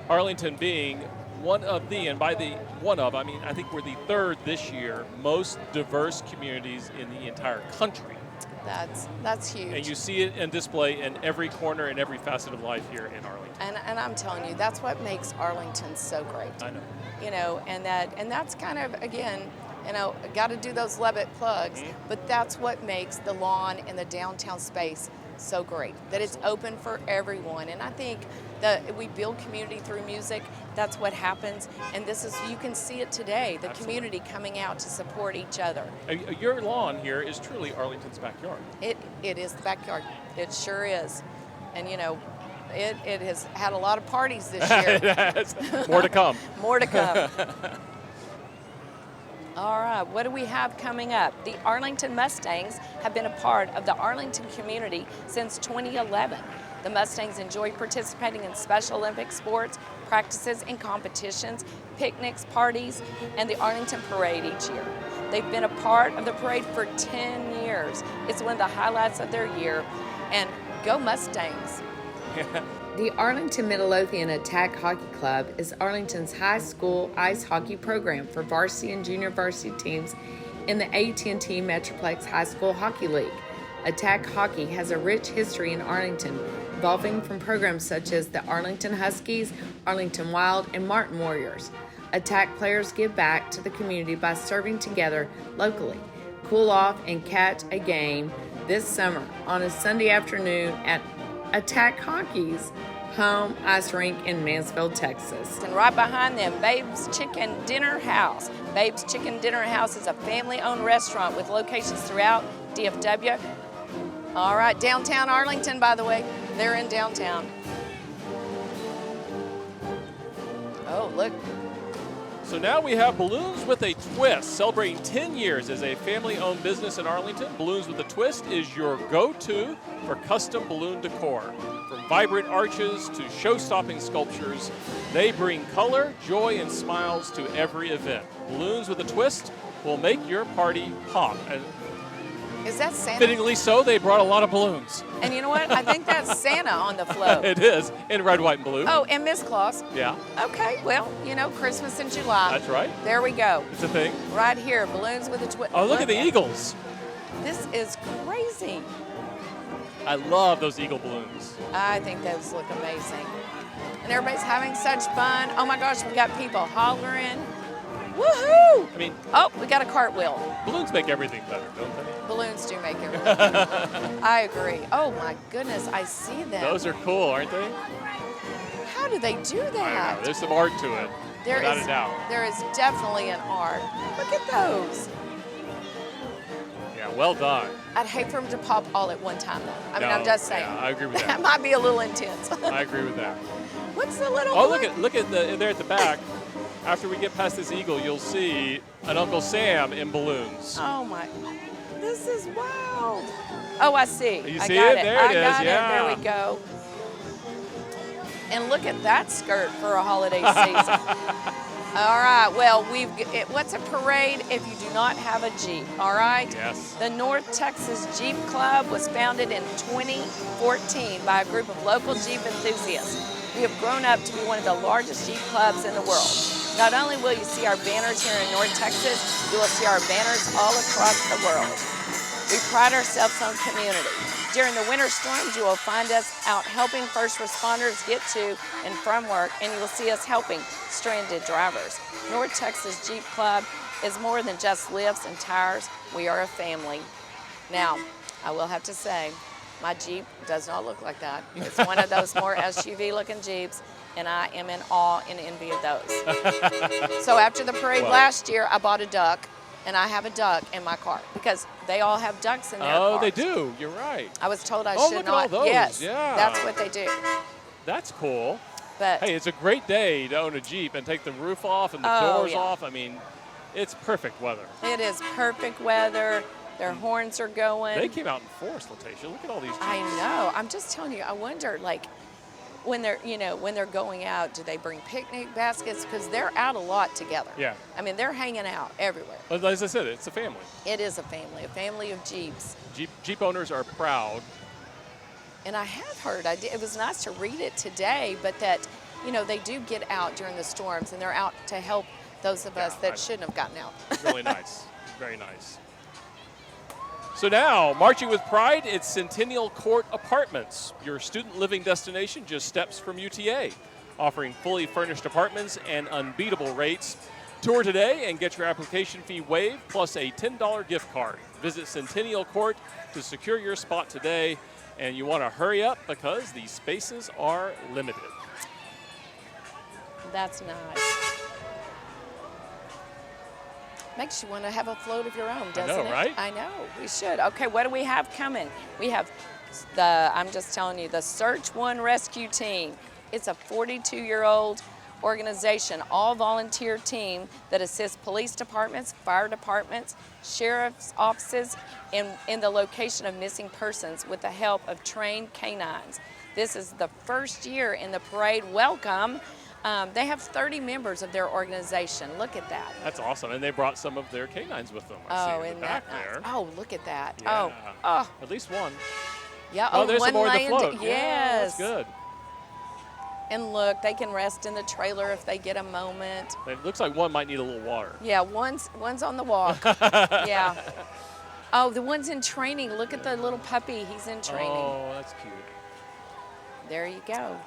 Arlington being one of the, and by the one of, I mean, I think we're the third this year, most diverse communities in the entire country. That's huge. And you see it in display in every corner and every facet of life here in Arlington. And I'm telling you, that's what makes Arlington so great. I know. You know, and that's kind of, again, you know, got to do those Levitt plugs, but that's what makes the lawn and the downtown space so great, that it's open for everyone. And I think that we build community through music. That's what happens. And this is, you can see it today, the community coming out to support each other. Your lawn here is truly Arlington's backyard. It is the backyard. It sure is. And, you know, it has had a lot of parties this year. More to come. More to come. All right, what do we have coming up? The Arlington Mustangs have been a part of the Arlington community since 2011. The Mustangs enjoy participating in Special Olympic sports, practices and competitions, picnics, parties, and the Arlington Parade each year. They've been a part of the parade for 10 years. It's one of the highlights of their year, and go Mustangs. The Arlington Midlothian Attack Hockey Club is Arlington's high school ice hockey program for varsity and junior varsity teams in the AT&T Metroplex High School Hockey League. Attack hockey has a rich history in Arlington, evolving from programs such as the Arlington Huskies, Arlington Wild, and Martin Warriors. Attack players give back to the community by serving together locally. Cool off and catch a game this summer on a Sunday afternoon at Attack Hockey's home ice rink in Mansfield, Texas. And right behind them, Babe's Chicken Dinner House. Babe's Chicken Dinner House is a family-owned restaurant with locations throughout DFW. All right, downtown Arlington, by the way. They're in downtown. Oh, look. So now we have Balloons with a Twist, celebrating 10 years as a family-owned business in Arlington. Balloons with a Twist is your go-to for custom balloon decor. From vibrant arches to show-stopping sculptures, they bring color, joy, and smiles to every event. Balloons with a Twist will make your party pop. And is that Santa? fittingly so, they brought a lot of balloons. And you know what? I think that's Santa on the float. It is, in red, white, and blue. Oh, and Miss Claus. Yeah. Okay, well, you know, Christmas in July. That's right. There we go. It's a thing. Right here, balloons with a twist. Oh, look at the eagles. This is crazy. I love those eagle balloons. I think those look amazing. And everybody's having such fun. Oh my gosh, we got people hollering. Woohoo! I mean, oh, we got a cartwheel. Balloons make everything better, don't they? Balloons do make everything better. I agree. Oh my goodness, I see them. Those are cool, aren't they? How do they do that? I know. There's some art to it, without a doubt. There is definitely an art. Look at those. Yeah, well done. I'd hate for them to pop all at one time, though. I mean, No, I'm just saying. yeah, I agree with that. That might be a little intense. I agree with that. What's the little Oh, one? look at there at the back. After we get past this eagle, you'll see an Uncle Sam in balloons. Oh my, this is wild. Oh, I see. You I see got it? There it is, got yeah. There we go. And look at that skirt for a holiday season. All right, well, what's a parade if you do not have a Jeep, all right? Yes. The North Texas Jeep Club was founded in 2014 by a group of local Jeep enthusiasts. We have grown up to be one of the largest Jeep clubs in the world. Not only will you see our banners here in North Texas, you will see our banners all across the world. We pride ourselves on community. During the winter storms, you will find us out helping first responders get to and from work, and you will see us helping stranded drivers. North Texas Jeep Club is more than just lifts and tires. We are a family. Now, I will have to say, my Jeep does not look like that. It's one of those more SUV-looking Jeeps, and I am in awe and envy of those. So after the parade last year, I bought a duck, and I have a duck in my car because they all have ducks in their cars. Oh, they do. You're right. I was told I look should at not. all those. Yes, Yeah. that's what they do. That's cool. But hey, it's a great day to own a Jeep and take the roof off and the doors off. I mean, it's perfect weather. It is perfect weather. Their horns are going. They came out in force, Letitia. Look at all these Jeeps. I know. I'm just telling you. I wonder, like, when they're going out, do they bring picnic baskets? Because they're out a lot together. Yeah. I mean, they're hanging out everywhere. But as I said, it's a family. It is a family of Jeeps. Jeep owners are proud. And I have heard, it was nice to read it today, but that, they do get out during the storms, and they're out to help those of us that shouldn't have gotten out. Really nice. Very nice. So now, marching with pride, it's Centennial Court Apartments, your student living destination just steps from UTA, offering fully furnished apartments and unbeatable rates. Tour today and get your application fee waived, plus a $10 gift card. Visit Centennial Court to secure your spot today, and you want to hurry up because these spaces are limited. That's nice. Makes you want to have a float of your own, doesn't it? I know, right? I know, we should. Okay, what do we have coming? We have I'm just telling you, the Search One Rescue Team. It's a 42-year-old organization, all volunteer team that assists police departments, fire departments, sheriff's offices in the location of missing persons with the help of trained canines. This is the first year in the parade. Welcome. They have 30 members of their organization. Look at that. That's awesome. And they brought some of their canines with them. I see in the back there. Oh, look at that. Yeah. Oh. At least one. Yeah. Oh, there's one some more in the laying float. Yes. Yeah, that's good. And look, they can rest in the trailer if they get a moment. It looks like one might need a little water. Yeah, one's on the walk. Yeah. Oh, the one's in training. Look at the little puppy. He's in training. Oh, that's cute. There you go.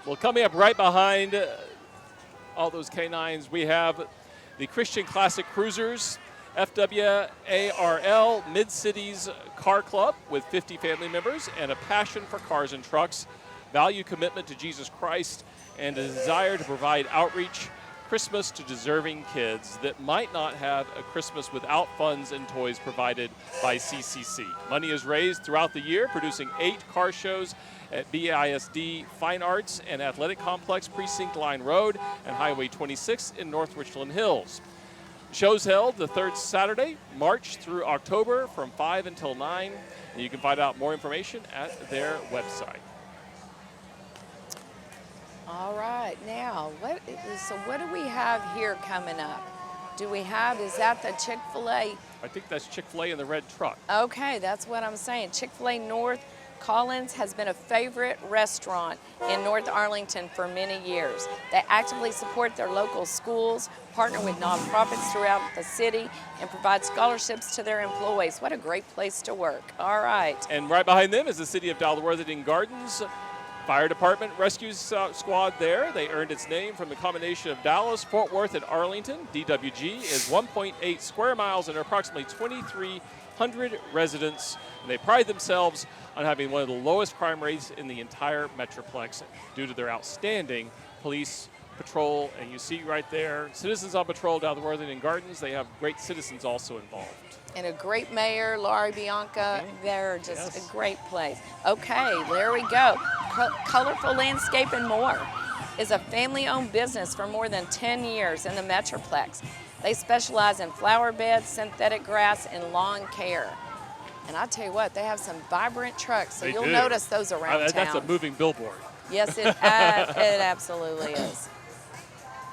Well, coming up right behind all those canines, we have the Christian Classic Cruisers, FWARL Mid-Cities Car Club with 50 family members and a passion for cars and trucks, value commitment to Jesus Christ, and a desire to provide outreach Christmas to deserving kids that might not have a Christmas without funds and toys provided by CCC. Money is raised throughout the year, producing 8 car shows at BISD Fine Arts and Athletic Complex, Precinct Line Road, and Highway 26 in North Richland Hills. Shows held the third Saturday, March through October from 5 until 9. And you can find out more information at their website. All right, now, what do we have here coming up? Is that the Chick-fil-A? I think that's Chick-fil-A in the red truck. Okay, that's what I'm saying. Chick-fil-A North Collins has been a favorite restaurant in North Arlington for many years. They actively support their local schools, partner with nonprofits throughout the city, and provide scholarships to their employees. What a great place to work. All right. And right behind them is the City of Dalworthington Gardens Fire Department Rescue Squad there. They earned its name from the combination of Dallas, Fort Worth, and Arlington. DWG is 1.8 square miles and approximately 2,300 residents. And they pride themselves on having one of the lowest crime rates in the entire Metroplex due to their outstanding police patrol. And you see right there, Citizens on Patrol down the Worthington Gardens. They have great citizens also involved. And a great mayor, Laurie Bianca. They're just a great place. Okay, there we go. Colorful Landscape and More is a family-owned business for more than 10 years in the Metroplex. They specialize in flower beds, synthetic grass, and lawn care. And I tell you what, they have some vibrant trucks, so you'll notice those around town. That's a moving billboard. Yes, it absolutely is.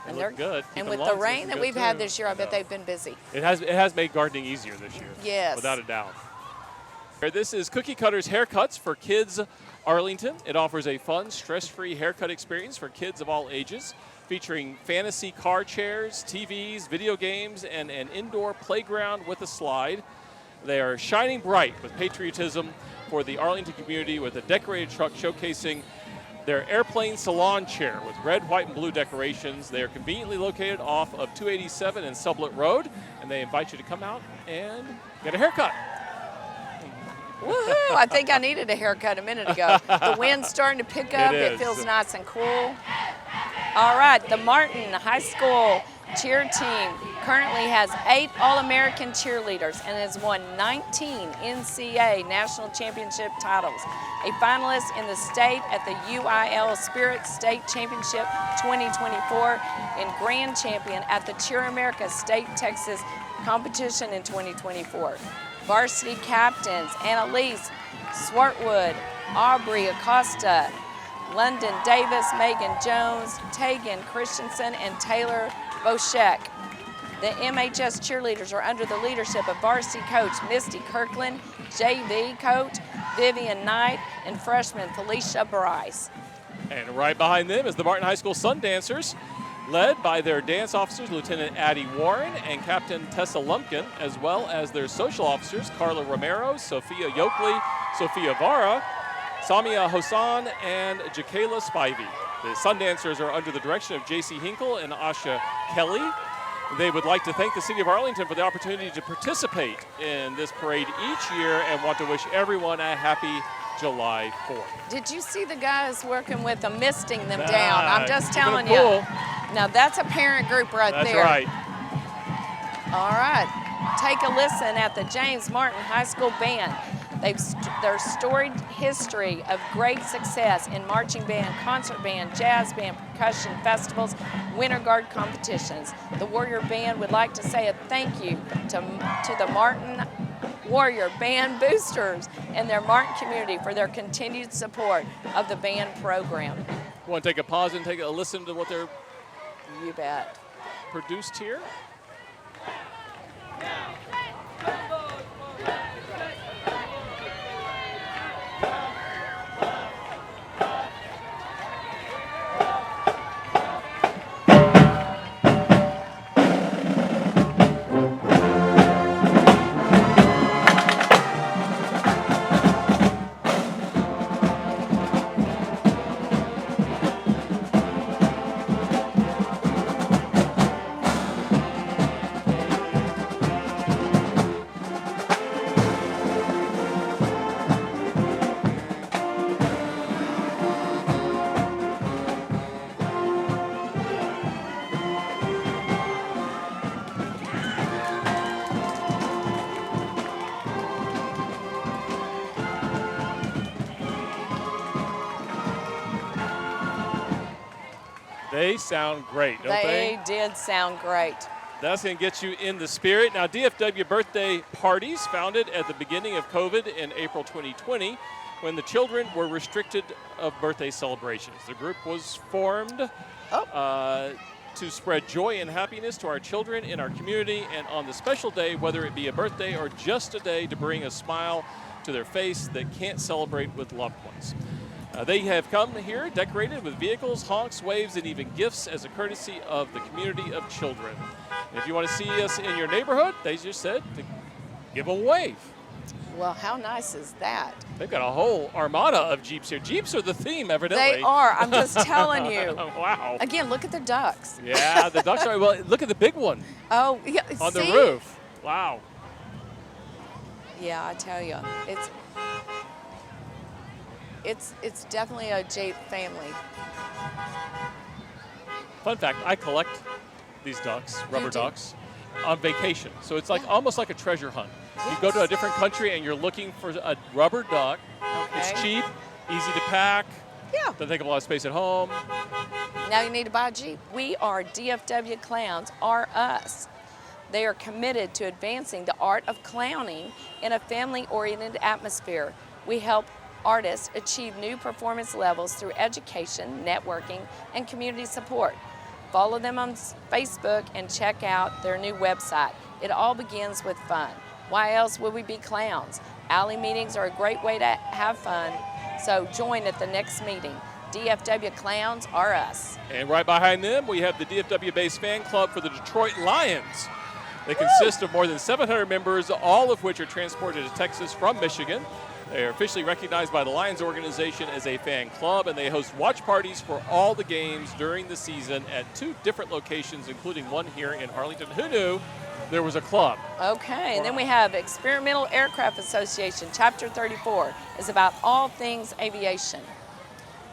And they're good. And with the rain that we've had this year, I bet they've been busy. It has made gardening easier this year. Yes. Without a doubt. This is Cookie Cutters Haircuts for Kids Arlington. It offers a fun, stress-free haircut experience for kids of all ages, featuring fantasy car chairs, TVs, video games, and an indoor playground with a slide. They are shining bright with patriotism for the Arlington community with a decorated truck showcasing their airplane salon chair with red, white, and blue decorations. They are conveniently located off of 287 and Sublette Road, and they invite you to come out and get a haircut. Woohoo! I think I needed a haircut a minute ago. The wind's starting to pick up. It feels nice and cool. All right, the Martin High School cheer team currently has 8 All-American cheerleaders and has won 19 NCAA National Championship titles. A finalist in the state at the UIL Spirit State Championship 2024 and grand champion at the Cheer America State Texas competition in 2024. Varsity captains Annalise Swartwood, Aubrey Acosta, London Davis, Megan Jones, Tegan Christensen, and Taylor Boschek. The MHS cheerleaders are under the leadership of varsity coach Misty Kirkland, JV coach Vivian Knight, and freshman Felicia Bryce. And right behind them is the Martin High School Sun Dancers, led by their dance officers, Lieutenant Addie Warren and Captain Tessa Lumpkin, as well as their social officers, Carla Romero, Sophia Yokley, Sophia Vara, Samia Hosan, and Jakayla Spivey. The Sun Dancers are under the direction of J.C. Hinkle and Asha Kelly. They would like to thank the City of Arlington for the opportunity to participate in this parade each year and want to wish everyone a happy July 4th. Did you see the guys working with them, misting them down? I'm just telling you. Now that's a parent group right there. That's right. All right, take a listen at the James Martin High School Band. Their storied history of great success in marching band, concert band, jazz band, percussion festivals, winter guard competitions. The Warrior Band would like to say a thank you to the Martin Warrior Band boosters and their Martin community for their continued support of the band program. Want to take a pause and take a listen to what they're You bet. produced here? They sound great, don't they? They did sound great. That's going to get you in the spirit. Now, DFW birthday parties founded at the beginning of COVID in April 2020 when the children were restricted of birthday celebrations. The group was formed to spread joy and happiness to our children in our community, and on the special day, whether it be a birthday or just a day, to bring a smile to their face that can't celebrate with loved ones. They have come here decorated with vehicles, honks, waves, and even gifts as a courtesy of the community of children. And if you want to see us in your neighborhood, they just said to give a wave. Well, how nice is that? They've got a whole armada of Jeeps here. Jeeps are the theme, evidently. They are. I'm just telling you. Wow. Again, look at their ducks. Yeah, the ducks are. Well, look at the big one. Oh, yeah. On see? the roof. Wow. Yeah, I tell you, it's definitely a Jeep family. Fun fact: I collect these ducks, rubber ducks, on vacation. So it's like almost like a treasure hunt. You go to a different country and you're looking for a rubber duck. Okay. It's cheap, easy to pack. Yeah. Doesn't take up a lot of space at home. Now you need to buy a Jeep. We are DFW Clowns, are us. They are committed to advancing the art of clowning in a family-oriented atmosphere. We help artists achieve new performance levels through education, networking, and community support. Follow them on Facebook and check out their new website. It all begins with fun. Why else would we be clowns? Alley meetings are a great way to have fun, so join at the next meeting. DFW Clowns are us. And right behind them, we have the DFW-based fan club for the Detroit Lions. They consist of more than 700 members, all of which are transported to Texas from Michigan. They are officially recognized by the Lions organization as a fan club, and they host watch parties for all the games during the season at 2 different locations, including one here in Arlington. Who knew there was a club? Okay, and then we have Experimental Aircraft Association, Chapter 34, is about all things aviation.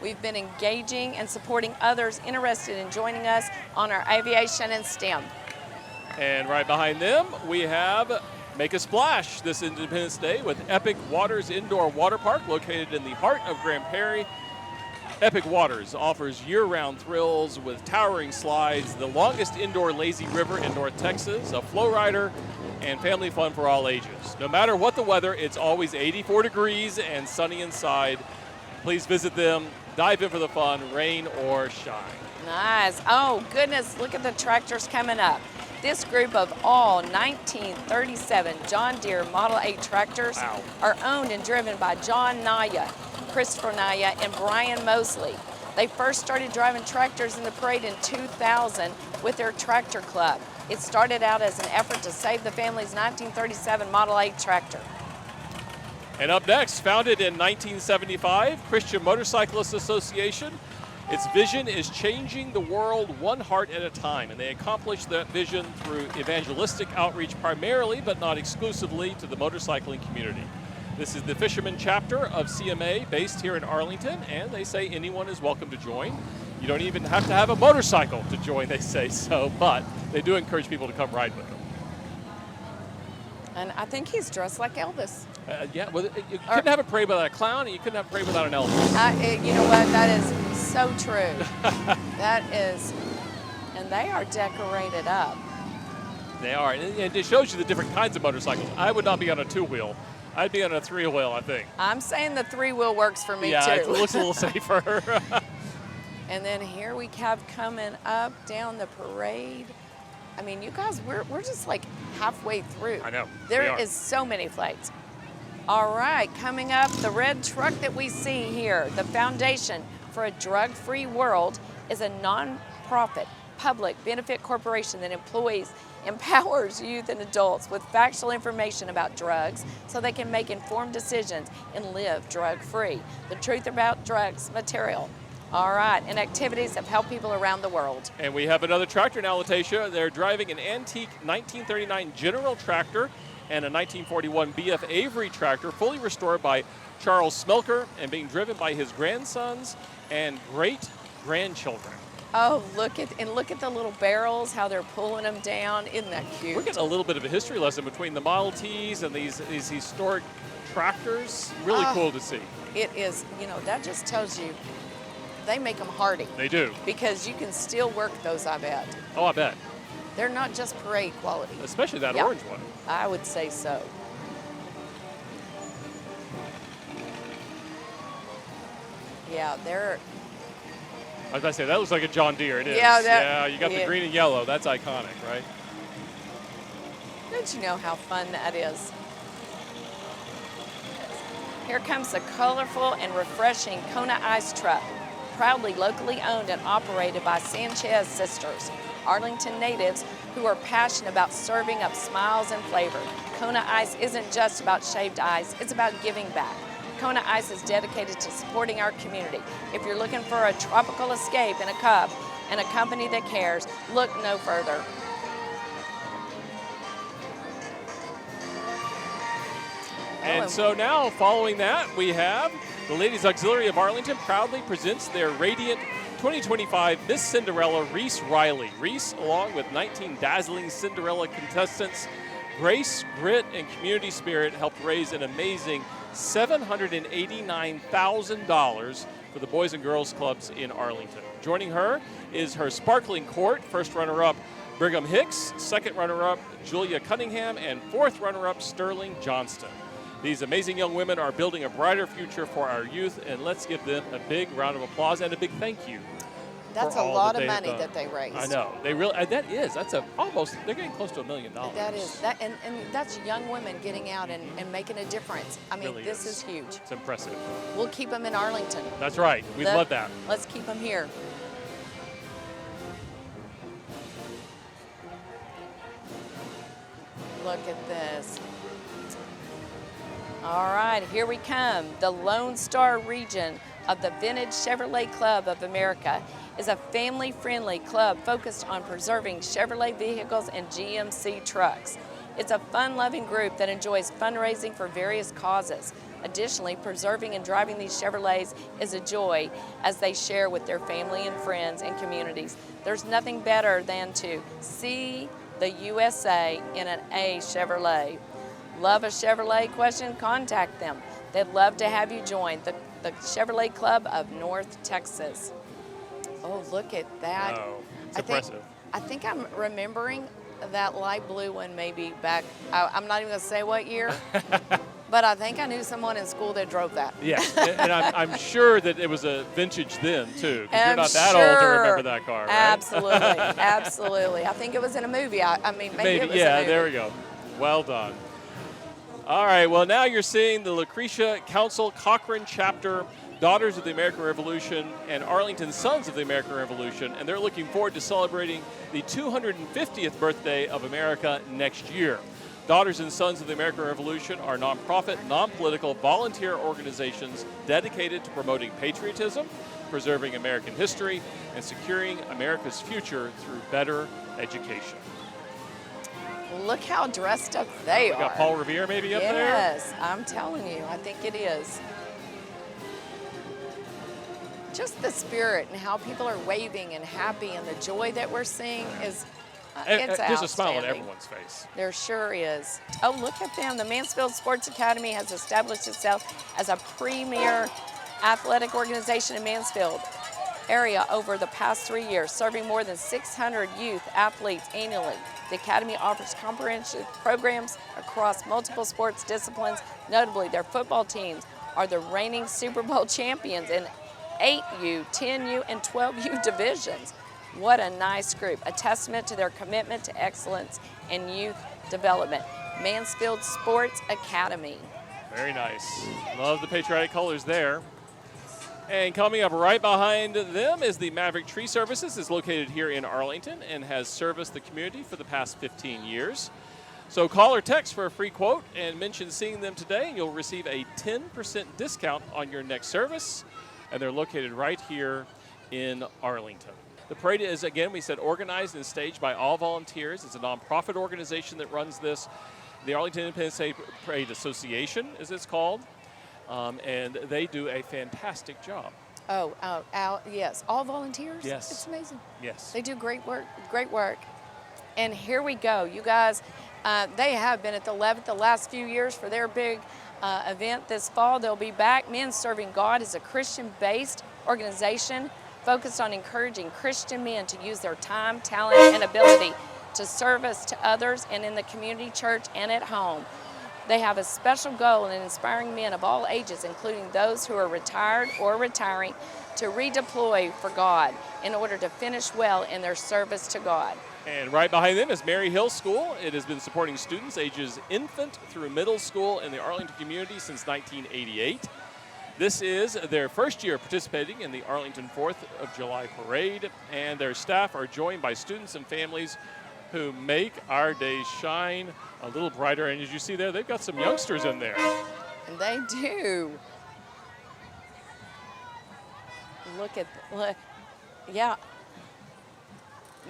We've been engaging and supporting others interested in joining us on our aviation and STEM. And right behind them, we have Make a Splash this Independence Day with Epic Waters Indoor Water Park located in the heart of Grand Prairie. Epic Waters offers year-round thrills with towering slides, the longest indoor lazy river in North Texas, a flow rider, and family fun for all ages. No matter what the weather, it's always 84 degrees and sunny inside. Please visit them, dive in for the fun, rain or shine. Nice. Oh, goodness, look at the tractors coming up. This group of all 1937 John Deere Model 8 tractors are owned and driven by John Naya, Christopher Naya, and Brian Mosley. They first started driving tractors in the parade in 2000 with their tractor club. It started out as an effort to save the family's 1937 Model 8 tractor. And up next, founded in 1975, Christian Motorcyclists Association. Its vision is changing the world one heart at a time, and they accomplish that vision through evangelistic outreach primarily, but not exclusively, to the motorcycling community. This is the Fisherman chapter of CMA based here in Arlington, and they say anyone is welcome to join. You don't even have to have a motorcycle to join, they say so, but they do encourage people to come ride with them. And I think he's dressed like Elvis. Yeah, well, you couldn't have a parade without a clown, and you couldn't have a parade without an elephant. You know what? That is so true. That is, and they are decorated up. They are, and it shows you the different kinds of motorcycles. I would not be on a two-wheel. I'd be on a three-wheel, I think. I'm saying the three-wheel works for me, too. Yeah, it looks a little safer. And then here we have coming up down the parade. I mean, you guys, we're just like halfway through. I know. There is so many flags. All right, coming up, the red truck that we see here, the Foundation for a Drug-Free World, is a non-profit public benefit corporation that empowers youth and adults with factual information about drugs so they can make informed decisions and live drug-free. The truth about drugs material. All right, and activities have helped people around the world. And we have another tractor now, Letitia. They're driving an antique 1939 General tractor and a 1941 B.F. Avery tractor, fully restored by Charles Smelker and being driven by his grandsons and great-grandchildren. Oh, look at the little barrels, how they're pulling them down. Isn't that cute? We're getting a little bit of a history lesson between the Model Ts and these historic tractors. Really cool to see. It is, that just tells you they make them hardy. They do. Because you can still work those, I bet. Oh, I bet. They're not just parade quality. Especially that orange one. I would say so. Yeah, they're... I was about to say, that looks like a John Deere. It is. Yeah, you got the green and yellow. That's iconic, right? Don't you know how fun that is? Here comes the colorful and refreshing Kona Ice Truck, proudly locally owned and operated by Sanchez sisters, Arlington natives who are passionate about serving up smiles and flavor. Kona Ice isn't just about shaved ice, it's about giving back. Kona Ice is dedicated to supporting our community. If you're looking for a tropical escape in a cup and a company that cares, look no further. And so now, following that, we have the Ladies Auxiliary of Arlington proudly presents their radiant 2025 Miss Cinderella, Reese Riley. Reese, along with 19 dazzling Cinderella contestants, grace, grit, and community spirit helped raise an amazing $789,000 for the Boys and Girls Clubs in Arlington. Joining her is her sparkling court, first runner-up Brigham Hicks, second runner-up Julia Cunningham, and fourth runner-up Sterling Johnston. These amazing young women are building a brighter future for our youth, and let's give them a big round of applause and a big thank you. That's a lot of money that they raised. I know. They really, they're getting close to $1 million. That is, and that's young women getting out and making a difference. I mean, Really this is huge. It's impressive. We'll keep them in Arlington. That's right. We'd love that. Let's keep them here. Look at this. All right, here we come. The Lone Star region of the Vintage Chevrolet Club of America is a family-friendly club focused on preserving Chevrolet vehicles and GMC trucks. It's a fun-loving group that enjoys fundraising for various causes. Additionally, preserving and driving these Chevrolets is a joy as they share with their family and friends and communities. There's nothing better than to see the USA in an A Chevrolet. Love a Chevrolet question? Contact them. They'd love to have you join the Chevrolet Club of North Texas. Oh, look at that. Oh, it's impressive. I think I'm remembering that light blue one maybe back, I'm not even going to say what year, but I think I knew someone in school that drove that. Yeah, and I'm sure that it was a vintage then, too, because you're not that old to remember that car, right? Absolutely, absolutely. I think it was in a movie. I mean, maybe it was yeah, a movie. there we go. Well done. All right, well, now you're seeing the Lucretia Council Cochrane Chapter, Daughters of the American Revolution, and Arlington Sons of the American Revolution, and they're looking forward to celebrating the 250th birthday of America next year. Daughters and Sons of the American Revolution are nonprofit, non-political, volunteer organizations dedicated to promoting patriotism, preserving American history, and securing America's future through better education. Look how dressed up they are. We got Paul Revere maybe up there? Yes, I'm telling you, I think it is. Just the spirit and how people are waving and happy and the joy that we're seeing is It's There's a smile on outstanding. everyone's face. There sure is. Oh, look at them. The Mansfield Sports Academy has established itself as a premier athletic organization in Mansfield area over the past 3 years, serving more than 600 youth athletes annually. The Academy offers comprehensive programs across multiple sports disciplines. Notably, their football teams are the reigning Super Bowl champions in 8U, 10U, and 12U divisions. What a nice group, a testament to their commitment to excellence in youth development. Mansfield Sports Academy. Very nice. Love the patriotic colors there. And coming up right behind them is the Maverick Tree Services. It's located here in Arlington and has serviced the community for the past 15 years. So call or text for a free quote and mention seeing them today, and you'll receive a 10% discount on your next service. And they're located right here in Arlington. The parade is, again, we said, organized and staged by all volunteers. It's a nonprofit organization that runs this. The Arlington Independence Day Parade Association, as it's called. And they do a fantastic job. Yes, all volunteers? Yes. It's amazing. Yes. They do great work. And here we go. You guys, they have been at the Levitt the last few years for their big event this fall. They'll be back. Men Serving God is a Christian-based organization focused on encouraging Christian men to use their time, talent, and ability to service to others and in the community, church, and at home. They have a special goal in inspiring men of all ages, including those who are retired or retiring, to redeploy for God in order to finish well in their service to God. And right behind them is Mary Hill School. It has been supporting students ages infant through middle school in the Arlington community since 1988. This is their first year participating in the Arlington 4th of July Parade, and their staff are joined by students and families who make our days shine a little brighter. And as you see there, they've got some youngsters in there. And they do. Look, yeah.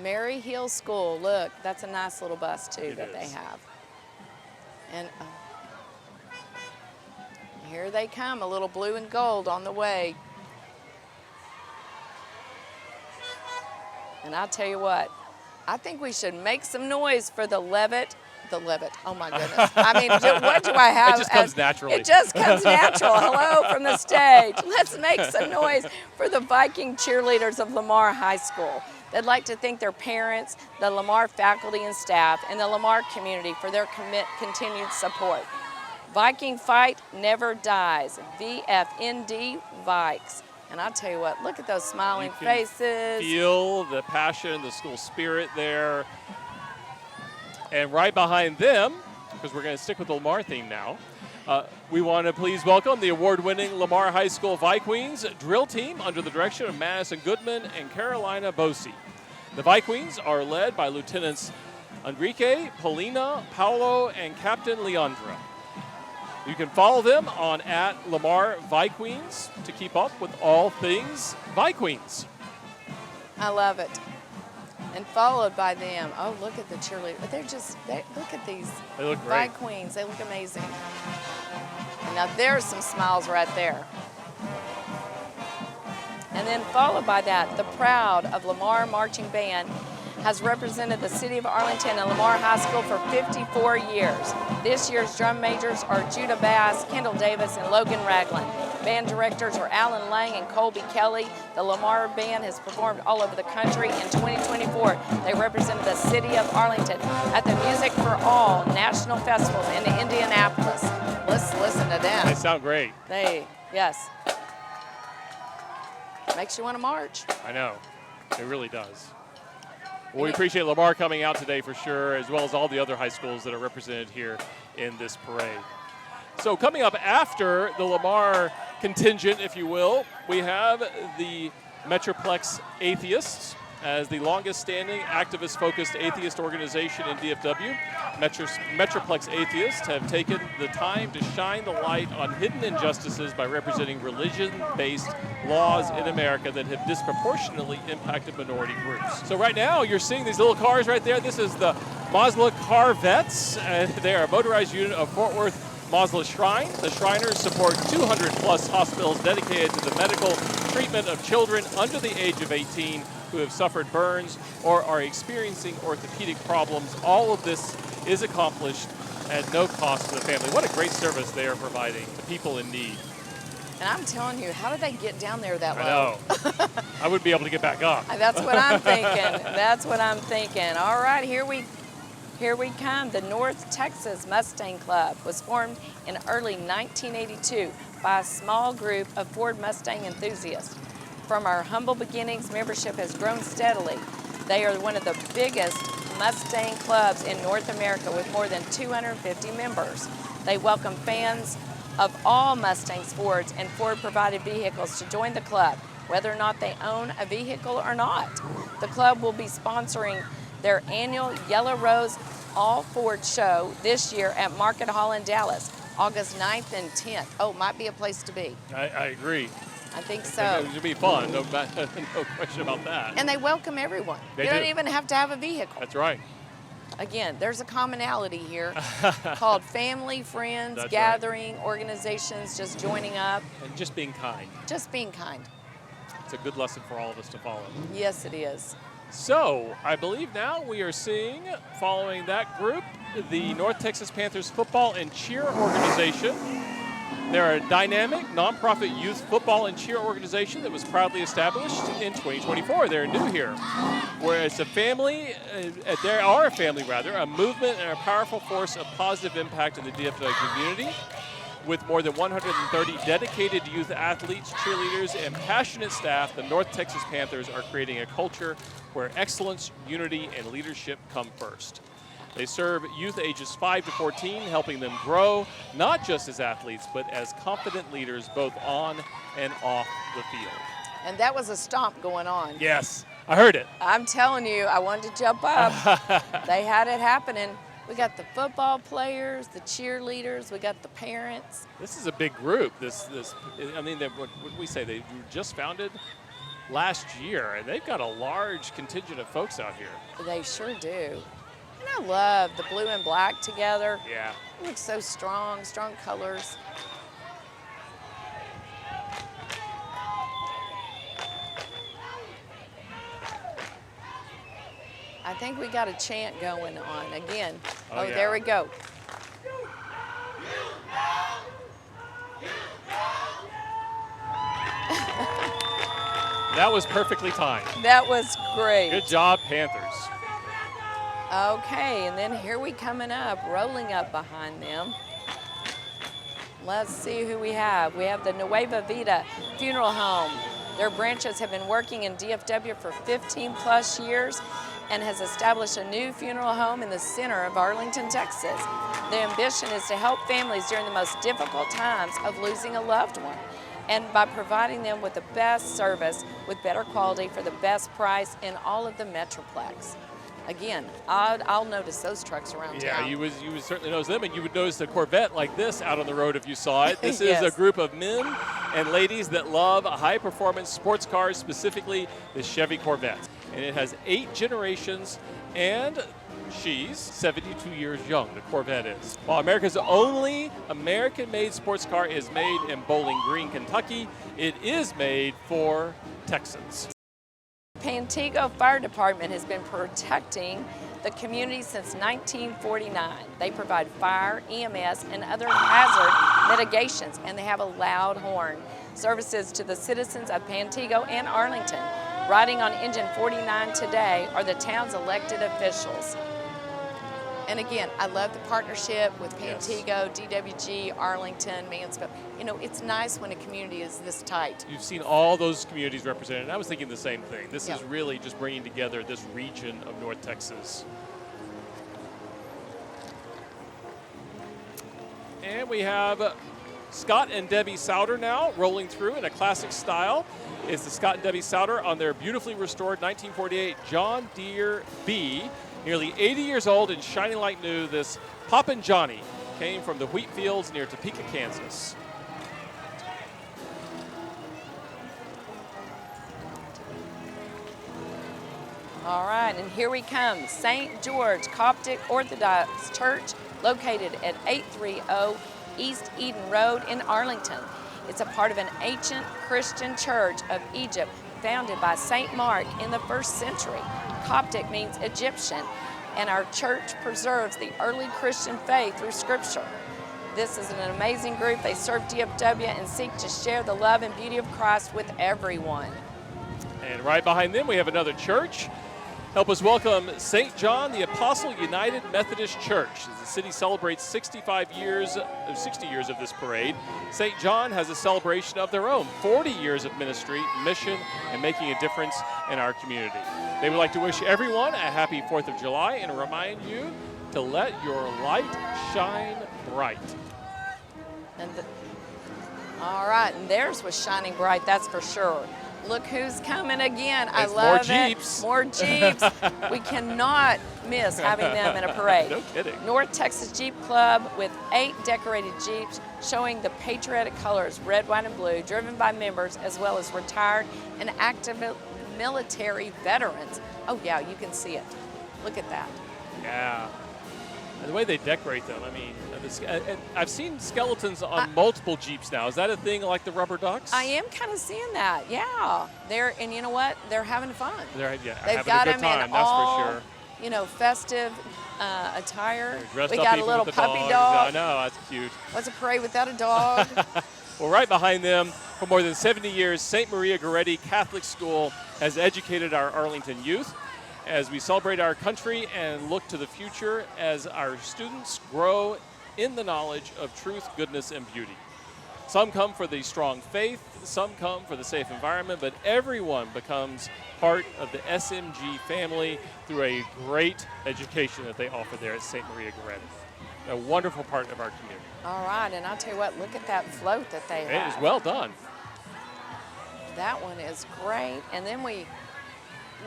Mary Hill School, look, that's a nice little bus too that they have. And here they come, a little blue and gold on the way. And I'll tell you what, I think we should make some noise for the Levitt. Oh my goodness. I mean, what do I have? It just comes naturally. It just comes natural. Hello from the stage. Let's make some noise for the Viking cheerleaders of Lamar High School. They'd like to thank their parents, the Lamar faculty and staff, and the Lamar community for their continued support. Viking fight never dies. VFND Vikes. And I'll tell you what, look at those smiling faces. Feel the passion, the school spirit there. And right behind them, because we're going to stick with the Lamar theme now, we want to please welcome the award-winning Lamar High School Vikings drill team under the direction of Madison Goodman and Carolina Bosi. The Vikings are led by Lieutenants Enrique, Polina, Paolo, and Captain Leandra. You can follow them on @Lamar Vikings to keep up with all things Vikings. I love it. And followed by them, oh, look at the cheerleaders. Look at these They look great. Vikings. They look amazing. And now there's some smiles right there. And then followed by that, the Proud of Lamar Marching Band has represented the city of Arlington and Lamar High School for 54 years. This year's drum majors are Judah Bass, Kendall Davis, and Logan Ragland. Band directors are Alan Lang and Colby Kelly. The Lamar Band has performed all over the country. In 2024, they represented the city of Arlington at the Music for All National Festivals in Indianapolis. Let's listen to them. They sound great. Yes. Makes you want to march. I know. It really does. Well, we appreciate Lamar coming out today for sure, as well as all the other high schools that are represented here in this parade. So coming up after the Lamar contingent, if you will, we have the Metroplex Atheists as the longest-standing activist-focused atheist organization in DFW. Metroplex Atheists have taken the time to shine the light on hidden injustices by representing religion-based laws in America that have disproportionately impacted minority groups. So right now, you're seeing these little cars right there. This is the Masla Carvettes, and they are a motorized unit of Fort Worth Masla Shrine. The Shriners support 200-plus hospitals dedicated to the medical treatment of children under the age of 18 who have suffered burns or are experiencing orthopedic problems. All of this is accomplished at no cost to the family. What a great service they are providing to people in need. And I'm telling you, how did they get down there that low? I know. I wouldn't be able to get back up. That's what I'm thinking. That's what I'm thinking. All right, here we come. The North Texas Mustang Club was formed in early 1982 by a small group of Ford Mustang enthusiasts. From our humble beginnings, membership has grown steadily. They are one of the biggest Mustang clubs in North America with more than 250 members. They welcome fans of all Mustangs, Fords, and Ford-provided vehicles to join the club, whether or not they own a vehicle or not. The club will be sponsoring their annual Yellow Rose All Ford show this year at Market Hall in Dallas, August 9th and 10th. Oh, might be a place to be. I agree. I think so. It'll be fun, no question about that. And they welcome everyone. They you don't do. even have to have a vehicle. That's right. Again, there's a commonality here called family, friends, That's gathering, organizations just joining up. And just being kind. Just being kind. It's a good lesson for all of us to follow. Yes, it is. So, I believe now we are seeing, following that group, the North Texas Panthers football and cheer organization. They're a dynamic, nonprofit youth football and cheer organization that was proudly established in 2024. They're new here. Whereas a family, they are a family rather, a movement and a powerful force of positive impact in the DFW community. With more than 130 dedicated youth athletes, cheerleaders, and passionate staff, the North Texas Panthers are creating a culture where excellence, unity, and leadership come first. They serve youth ages 5 to 14, helping them grow, not just as athletes, but as confident leaders both on and off the field. And that was a stomp going on. Yes, I heard it. I'm telling you, I wanted to jump up. They had it happening. We got the football players, the cheerleaders, we got the parents. This is a big group. I mean, what we say, they were just founded last year, and they've got a large contingent of folks out here. They sure do. And I love the blue and black together. Yeah. It looks so strong, strong colors. I think we got a chant going on again. Oh yeah. There we go. That was perfectly timed. That was great. Good job, Panthers. Okay, and then here we coming up, rolling up behind them. Let's see who we have. We have the Nueva Vida Funeral Home. Their branches have been working in DFW for 15 plus years and has established a new funeral home in the center of Arlington, Texas. The ambition is to help families during the most difficult times of losing a loved one, and by providing them with the best service with better quality for the best price in all of the Metroplex. Again, I'll notice those trucks around town. Yeah, you would certainly notice them, and you would notice a Corvette like this out on the road if you saw it. This Yes. is a group of men and ladies that love high-performance sports cars, specifically the Chevy Corvette. And it has 8 generations, and she's 72 years young, the Corvette is. While America's only American-made sports car is made in Bowling Green, Kentucky, it is made for Texans. Pantego Fire Department has been protecting the community since 1949. They provide fire, EMS, and other hazard mitigations, and they have a loud horn. Services to the citizens of Pantego and Arlington. Riding on Engine 49 today are the town's elected officials. And again, I love the partnership with Pantego, DWG, Arlington, Mansfield. You know, it's nice when a community is this tight. You've seen all those communities represented, and I was thinking the same thing. This is really just bringing together this region of North Texas. And we have Scott and Debbie Souter now rolling through in a classic style. It's the Scott and Debbie Souter on their beautifully restored 1948 John Deere B. Nearly 80 years old and shining like new, this Poppin' Johnny came from the wheat fields near Topeka, Kansas. All right, and here we come. St. George Coptic Orthodox Church, located at 830 East Eden Road in Arlington. It's a part of an ancient Christian church of Egypt founded by St. Mark in the 1st century. Coptic means Egyptian, and our church preserves the early Christian faith through Scripture. This is an amazing group. They serve DFW and seek to share the love and beauty of Christ with everyone. And right behind them, we have another church. Help us welcome St. John the Apostle United Methodist Church. As the city celebrates 60 years of this parade, St. John has a celebration of their own, 40 years of ministry, mission, and making a difference in our community. They would like to wish everyone a happy 4th of July and remind you to let your light shine bright. All right, and theirs was shining bright, that's for sure. Look who's coming again. I It's love more it. Jeeps. More Jeeps. We cannot miss having them in a parade. No kidding. North Texas Jeep Club with 8 decorated Jeeps showing the patriotic colors, red, white, and blue, driven by members as well as retired and active military veterans. Oh yeah, you can see it. Look at that. Yeah. And the way they decorate them, I mean, I've seen skeletons on multiple Jeeps now. Is that a thing like the rubber ducks? I am kind of seeing that, yeah. And you know what? They're having fun. They're They've having got a good them time, in that's all, for sure. you know, festive attire. Dressed We up got a even little with the puppy dogs. dog. I know, that's cute. What's a parade without a dog? Well, right behind them, for more than 70 years, St. Maria Goretti Catholic School has educated our Arlington youth. As we celebrate our country and look to the future as our students grow in the knowledge of truth, goodness, and beauty. Some come for the strong faith, some come for the safe environment, but everyone becomes part of the SMG family through a great education that they offer there at St. Maria Goretti. A wonderful part of our community. All right, and I'll tell you what, look at that float that they have. It is well done. That one is great. And then we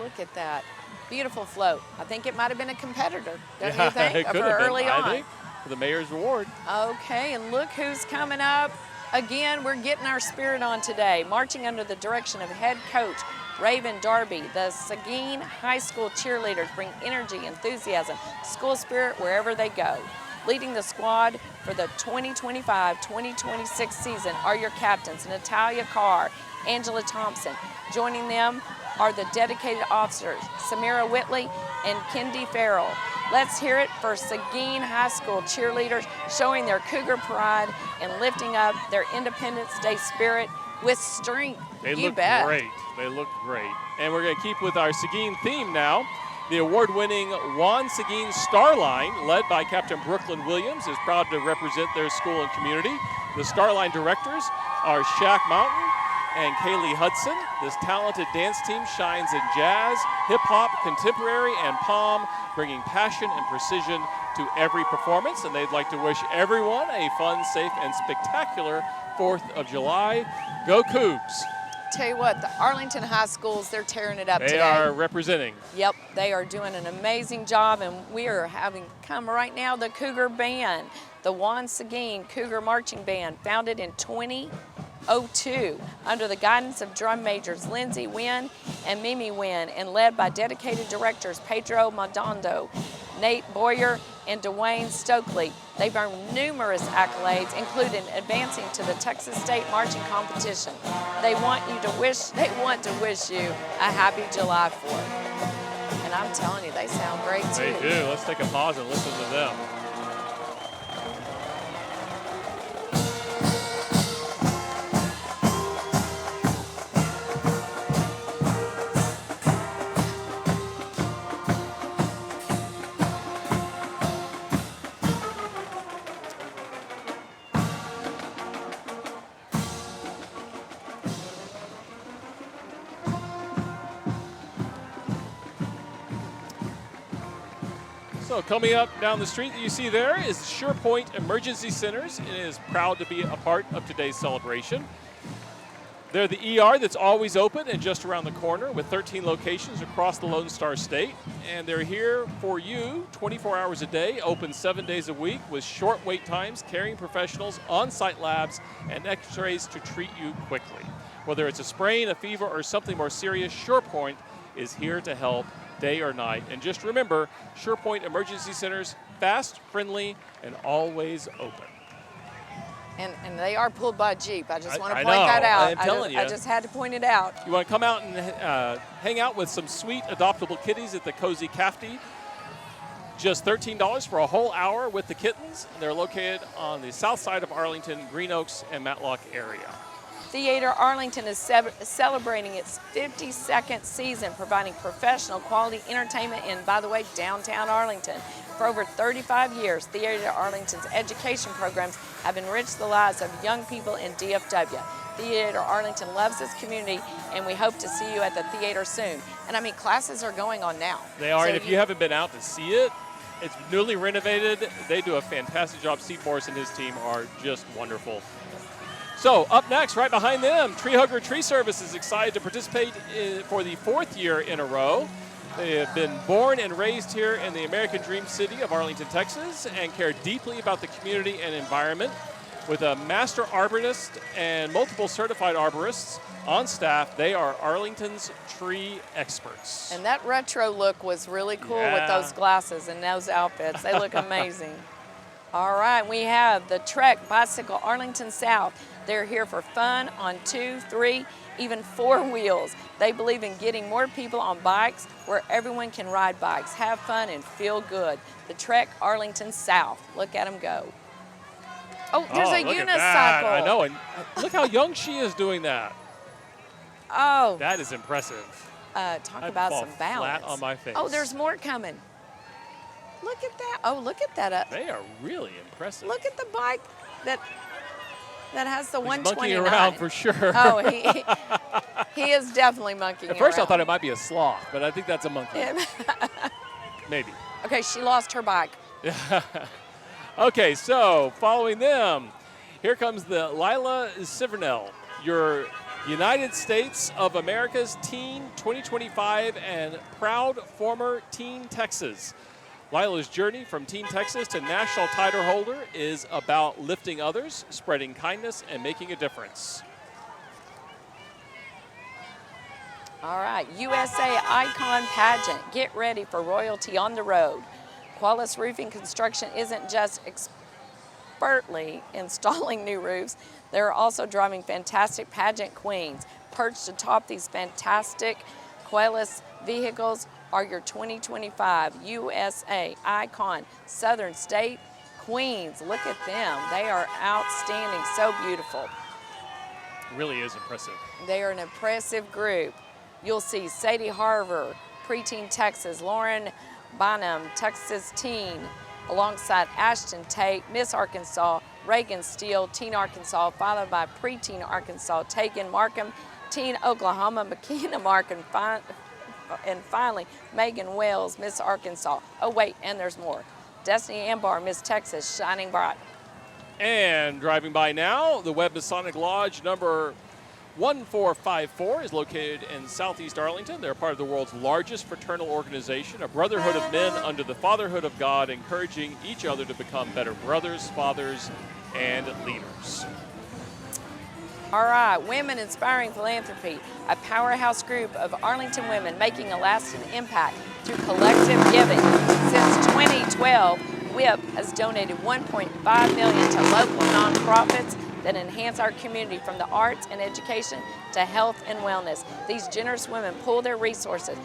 look at that beautiful float. I think it might have been a competitor, don't you think, it of could her have been, early on? I think, for the mayor's award. Okay, and look who's coming up. Again, we're getting our spirit on today, marching under the direction of head coach Raven Darby. The Seguin High School cheerleaders bring energy, enthusiasm, school spirit wherever they go. Leading the squad for the 2025-2026 season are your captains, Natalia Carr, Angela Thompson. Joining them are the dedicated officers, Samira Whitley and Kendi Farrell. Let's hear it for Seguin High School cheerleaders showing their Cougar pride and lifting up their Independence Day spirit with strength. They You look bet. great. They look great. And we're going to keep with our Seguin theme now. The award-winning Juan Seguin Starline, led by Captain Brooklyn Williams, is proud to represent their school and community. The Starline directors are Shaq Mountain and Kaylee Hudson. This talented dance team shines in jazz, hip-hop, contemporary, and palm, bringing passion and precision to every performance. And they'd like to wish everyone a fun, safe, and spectacular 4th of July. Go Cougs! Tell you what, the Arlington High Schools, they're tearing it up They today. are representing. Yep, they are doing an amazing job, and we are having come right now the Cougar Band, the Juan Seguin Cougar Marching Band, founded in 2002 under the guidance of drum majors Lindsay Wynn and Mimi Wynn, and led by dedicated directors Pedro Madondo, Nate Boyer, and Dwayne Stokely. They've earned numerous accolades, including advancing to the Texas State Marching Competition. They want to wish you a happy July 4th. And I'm telling you, they sound great too. They do. Let's take a pause and listen to them. So coming up down the street that you see there is SurePoint Emergency Centers. It is proud to be a part of today's celebration. They're the ER that's always open and just around the corner with 13 locations across the Lone Star State. And they're here for you 24 hours a day, open 7 days a week with short wait times, caring professionals, on-site labs, and x-rays to treat you quickly. Whether it's a sprain, a fever, or something more serious, SurePoint is here to help day or night. And just remember, SurePoint Emergency Centers, fast, friendly, and always open. And they are pulled by a Jeep. I just want to I point know. that out. I'm telling you. I just had to point it out. You want to come out and hang out with some sweet adoptable kitties at the Cozy Cafety. Just $13 for a whole hour with the kittens. They're located on the south side of Arlington, Green Oaks, and Matlock area. Theater Arlington is celebrating its 52nd season, providing professional quality entertainment in, by the way, downtown Arlington. For over 35 years, Theater Arlington's education programs have enriched the lives of young people in DFW. Theater Arlington loves this community, and we hope to see you at the theater soon. And I mean, classes are going on now. They are, So and if you haven't been out to see it, it's newly renovated. They do a fantastic job. Steve Morris and his team are just wonderful. So up next, right behind them, Tree Hugger Tree Service is excited to participate for the 4th year in a row. They have been born and raised here in the American Dream City of Arlington, Texas, and care deeply about the community and environment. With a master arborist and multiple certified arborists on staff, they are Arlington's tree experts. And that retro look was really cool with those glasses and those outfits. They look amazing. All right, we have the Trek Bicycle Arlington South. They're here for fun on 2, 3, even 4 wheels. They believe in getting more people on bikes where everyone can ride bikes, have fun, and feel good. The Trek Arlington South. Look at them go. Oh, there's a look unicycle. at that. I know, and look how young she is doing that. Oh. That is impressive. Talk I'd about fall some balance. flat on my face. Oh, there's more coming. Look at that. Oh, look at that. They are really impressive. Look at the bike that has the He's 129. monkeying around for sure. Oh, he is definitely monkeying At first around. I thought it might be a sloth, but I think that's a monkey. Maybe. Okay, she lost her bike. Okay, so following them, here comes the Lila Sivernell, your United States of America's Teen 2025 and proud former Teen Texas. Lila's journey from Teen Texas to national title holder is about lifting others, spreading kindness, and making a difference. All right, USA Icon Pageant. Get ready for royalty on the road. Qualis Roofing Construction isn't just expertly installing new roofs, they're also driving fantastic pageant queens. Perched atop these fantastic Qualis vehicles are your 2025 USA Icon Southern State Queens. Look at them. They are outstanding, so beautiful. Really is impressive. They are an impressive group. You'll see Sadie Harver, Preteen Texas, Lauren Bonham, Texas Teen, alongside Ashton Tate, Miss Arkansas, Reagan Steele, Teen Arkansas, followed by Preteen Arkansas, Tegan Markham, Teen Oklahoma, McKenna Markham, and finally Megan Wells, Miss Arkansas. Oh wait, and there's more. Destiny Ambar, Miss Texas, shining bright. And driving by now, the Webb Masonic Lodge number 1454 is located in southeast Arlington. They're part of the world's largest fraternal organization, a brotherhood of men under the fatherhood of God, encouraging each other to become better brothers, fathers, and leaders. All right, Women Inspiring Philanthropy, a powerhouse group of Arlington women making a lasting impact through collective giving. Since 2012, WIP has donated $1.5 million to local nonprofits that enhance our community, from the arts and education to health and wellness. These generous women pool their resources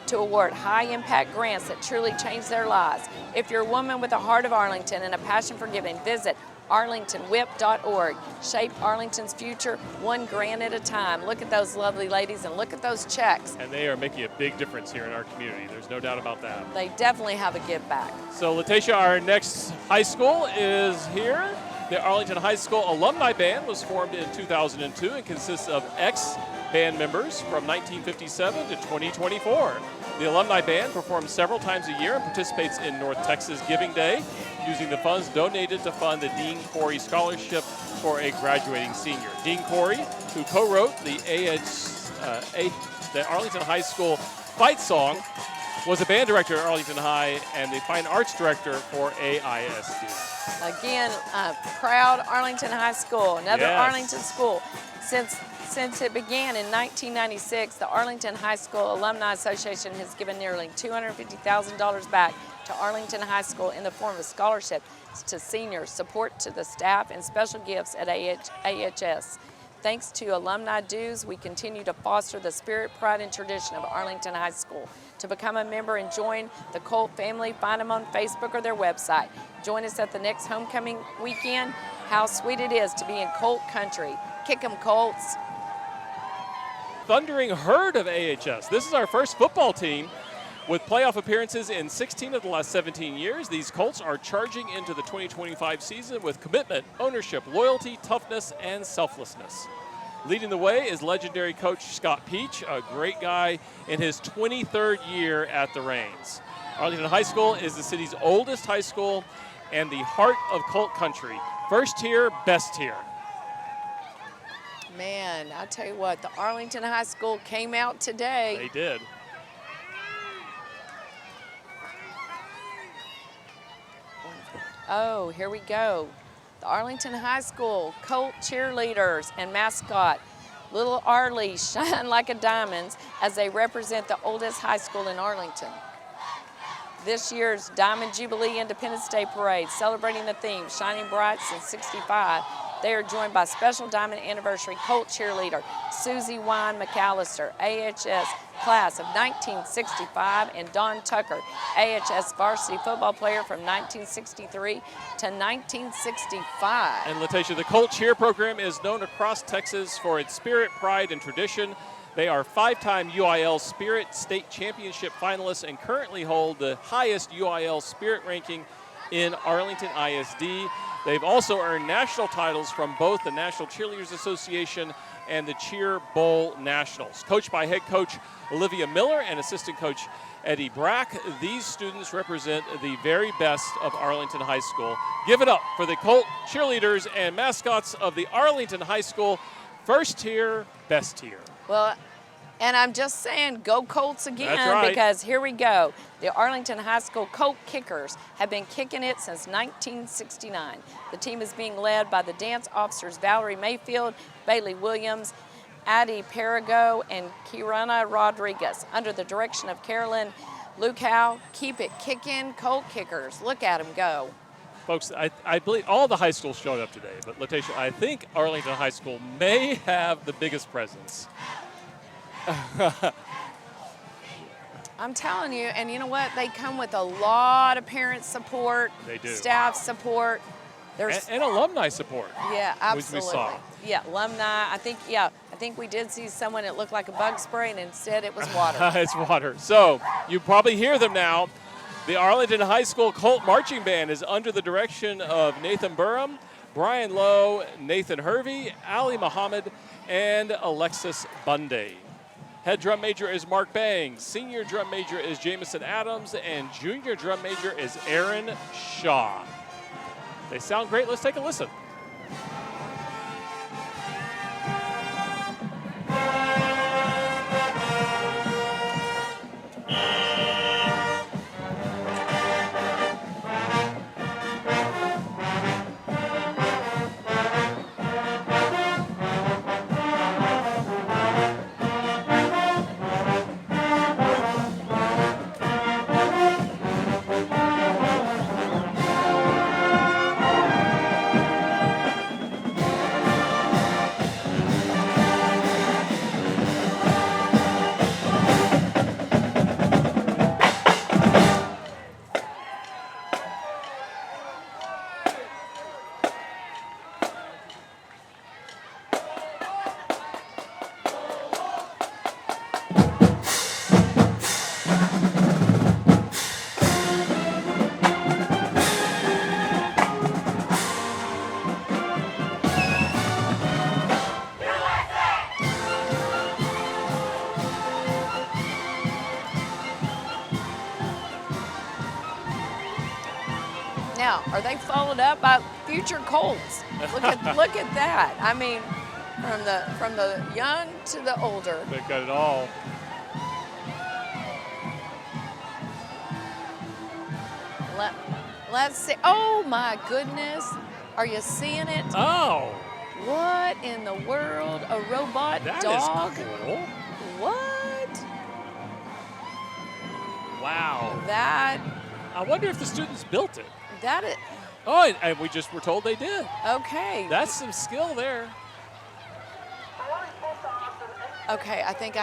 to award high-impact grants that truly change their lives. If you're a woman with a heart of Arlington and a passion for giving, visit arlingtonwhip.org. Shape Arlington's future one grant at a time. Look at those lovely ladies and look at those checks. And they are making a big difference here in our community. There's no doubt about that. They definitely have a give back. So Letitia, our next high school is here. The Arlington High School Alumni Band was formed in 2002 and consists of ex-band members from 1957 to 2024. The Alumni Band performs several times a year and participates in North Texas Giving Day, using the funds donated to fund the Dean Corey Scholarship for a graduating senior. Dean Corey, who co-wrote the Arlington High School fight song, was a band director at Arlington High and the fine arts director for AISD. Again, proud Arlington High School, another Arlington school. Since Since it began in 1996, the Arlington High School Alumni Association has given nearly $250,000 back to Arlington High School in the form of scholarships to seniors, support to the staff, and special gifts at AHS. Thanks to alumni dues, we continue to foster the spirit, pride, and tradition of Arlington High School. To become a member and join the Colt family, find them on Facebook or their website. Join us at the next homecoming weekend. How sweet it is to be in Colt country. Kick 'em, Colts. Thundering herd of AHS. This is our first football team with playoff appearances in 16 of the last 17 years. These Colts are charging into the 2025 season with commitment, ownership, loyalty, toughness, and selflessness. Leading the way is legendary coach Scott Peach, a great guy in his 23rd year at the reins. Arlington High School is the city's oldest high school and the heart of Colt country. First tier, best tier. Man, I tell you what, the Arlington High School came out today. They did. Oh, here we go. The Arlington High School Colt cheerleaders and mascot, Little Arlie, shine like a diamond as they represent the oldest high school in Arlington. This year's Diamond Jubilee Independence Day Parade, celebrating the theme, Shining Bright since '65. They are joined by special Diamond Anniversary Colt cheerleader Susie Wine McAllister, AHS class of 1965, and Dawn Tucker, AHS varsity football player from 1963 to 1965. And Letitia, the Colt cheer program is known across Texas for its spirit, pride, and tradition. They are 5-time UIL Spirit State Championship finalists and currently hold the highest UIL Spirit ranking in Arlington ISD. They've also earned national titles from both the National Cheerleaders Association and the Cheer Bowl Nationals. Coached by head coach Olivia Miller and assistant coach Eddie Brack, these students represent the very best of Arlington High School. Give it up for the Colt cheerleaders and mascots of the Arlington High School first tier, best tier. Well, and I'm just saying, go Colts again. That's right. Because here we go. The Arlington High School Colt Kickers have been kicking it since 1969. The team is being led by the dance officers Valerie Mayfield, Bailey Williams, Addie Perigo, and Kirana Rodriguez. Under the direction of Carolyn Lukow, keep it kicking, Colt Kickers. Look at them go. Folks, I believe all the high schools showed up today, but Letitia, I think Arlington High School may have the biggest presence. I'm telling you, and you know what? They come with a lot of parent support, They do. staff support. And alumni support. Yeah, absolutely. We saw. Yeah, alumni. I think we did see someone that looked like a bug spray, and instead it was water. It's water. So you probably hear them now. The Arlington High School Colt Marching Band is under the direction of Nathan Burham, Brian Lowe, Nathan Hervey, Ali Muhammad, and Alexis Bunday. Head drum major is Mark Bangs, senior drum major is Jamison Adams, and junior drum major is Aaron Shaw. They sound great. Let's take a listen. Now, are they followed up by future Colts? Look at that. I mean, from the young to the older. They've got it all. Let's see. Oh my goodness. Are you seeing it? Oh. What in the world? A robot dog? That is cool. What? Wow. That. I wonder if the students built it. That is. Oh, and we just were told they did. Okay. That's some skill there. Okay, I think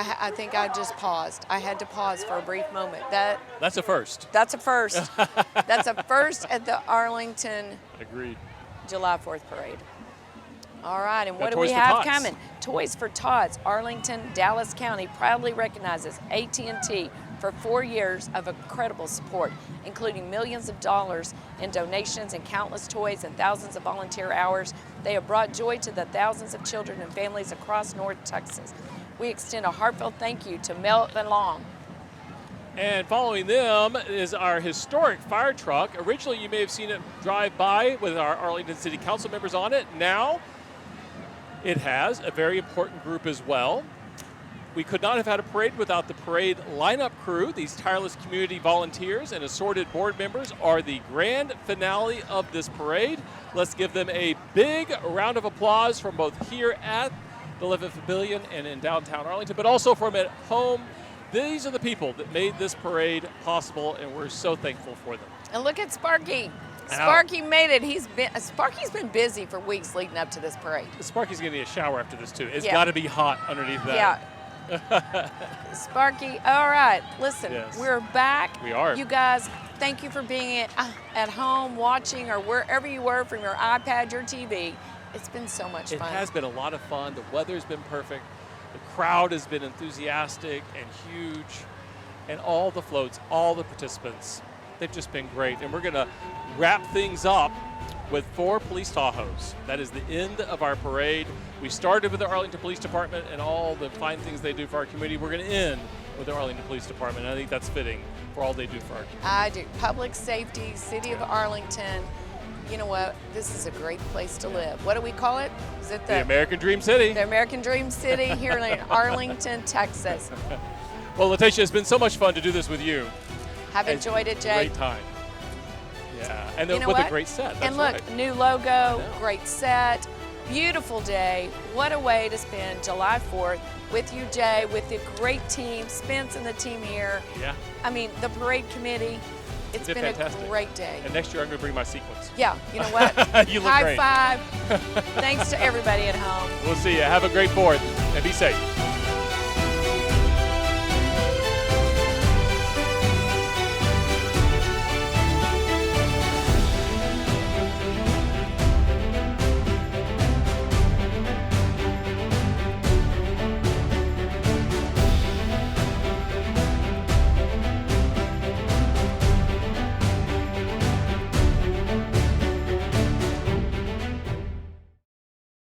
I just paused. I had to pause for a brief moment. That's a first. That's a first. That's a first at the Arlington Agreed. July 4th parade. All right, and what do Toys we for have Tots. coming? Toys for Tots. Arlington, Dallas County proudly recognizes AT&T for 4 years of incredible support, including millions of dollars in donations and countless toys and thousands of volunteer hours. They have brought joy to the thousands of children and families across North Texas. We extend a heartfelt thank you to Melvin Long. And following them is our historic fire truck. Originally, you may have seen it drive by with our Arlington City Council members on it. Now, it has a very important group as well. We could not have had a parade without the parade lineup crew. These tireless community volunteers and assorted board members are the grand finale of this parade. Let's give them a big round of applause from both here at the Levitt Pavilion and in downtown Arlington, but also from at home. These are the people that made this parade possible, and we're so thankful for them. And look at Sparky. Sparky made it. Sparky's been busy for weeks leading up to this parade. Sparky's gonna need a shower after this too. It's Yeah. gotta be hot underneath that. Yeah. Sparky, all right, listen, Yes. we're back. We are. You guys, thank you for being at home watching or wherever you were from your iPad, your TV. It's been so much It fun. has been a lot of fun. The weather's been perfect. The crowd has been enthusiastic and huge. And all the floats, all the participants, they've just been great. And we're gonna wrap things up with 4 police Tahoes. That is the end of our parade. We started with the Arlington Police Department and all the fine things they do for our community. We're gonna end with the Arlington Police Department. And I think that's fitting for all they do for our community. I do. Public safety, City of Arlington. You know what? This is a great place to live. What do we call it? Is it The American Dream City. The American Dream City here in Arlington, Texas. Well, Letitia, it's been so much fun to do this with you. Have It's enjoyed it, Jay. Great time. Yeah, and You know with what? a great set. That's and look, right. new logo, great set, beautiful day. What a way to spend July 4th with you, Jay, with the great team, Spence and the team here. Yeah. I mean, the parade committee. It's You did been fantastic. a great day. And next year I'm going to bring my sequins. Yeah, you know what? You look High great. five. Thanks to everybody at home. We'll see you. Have a great 4th and be safe.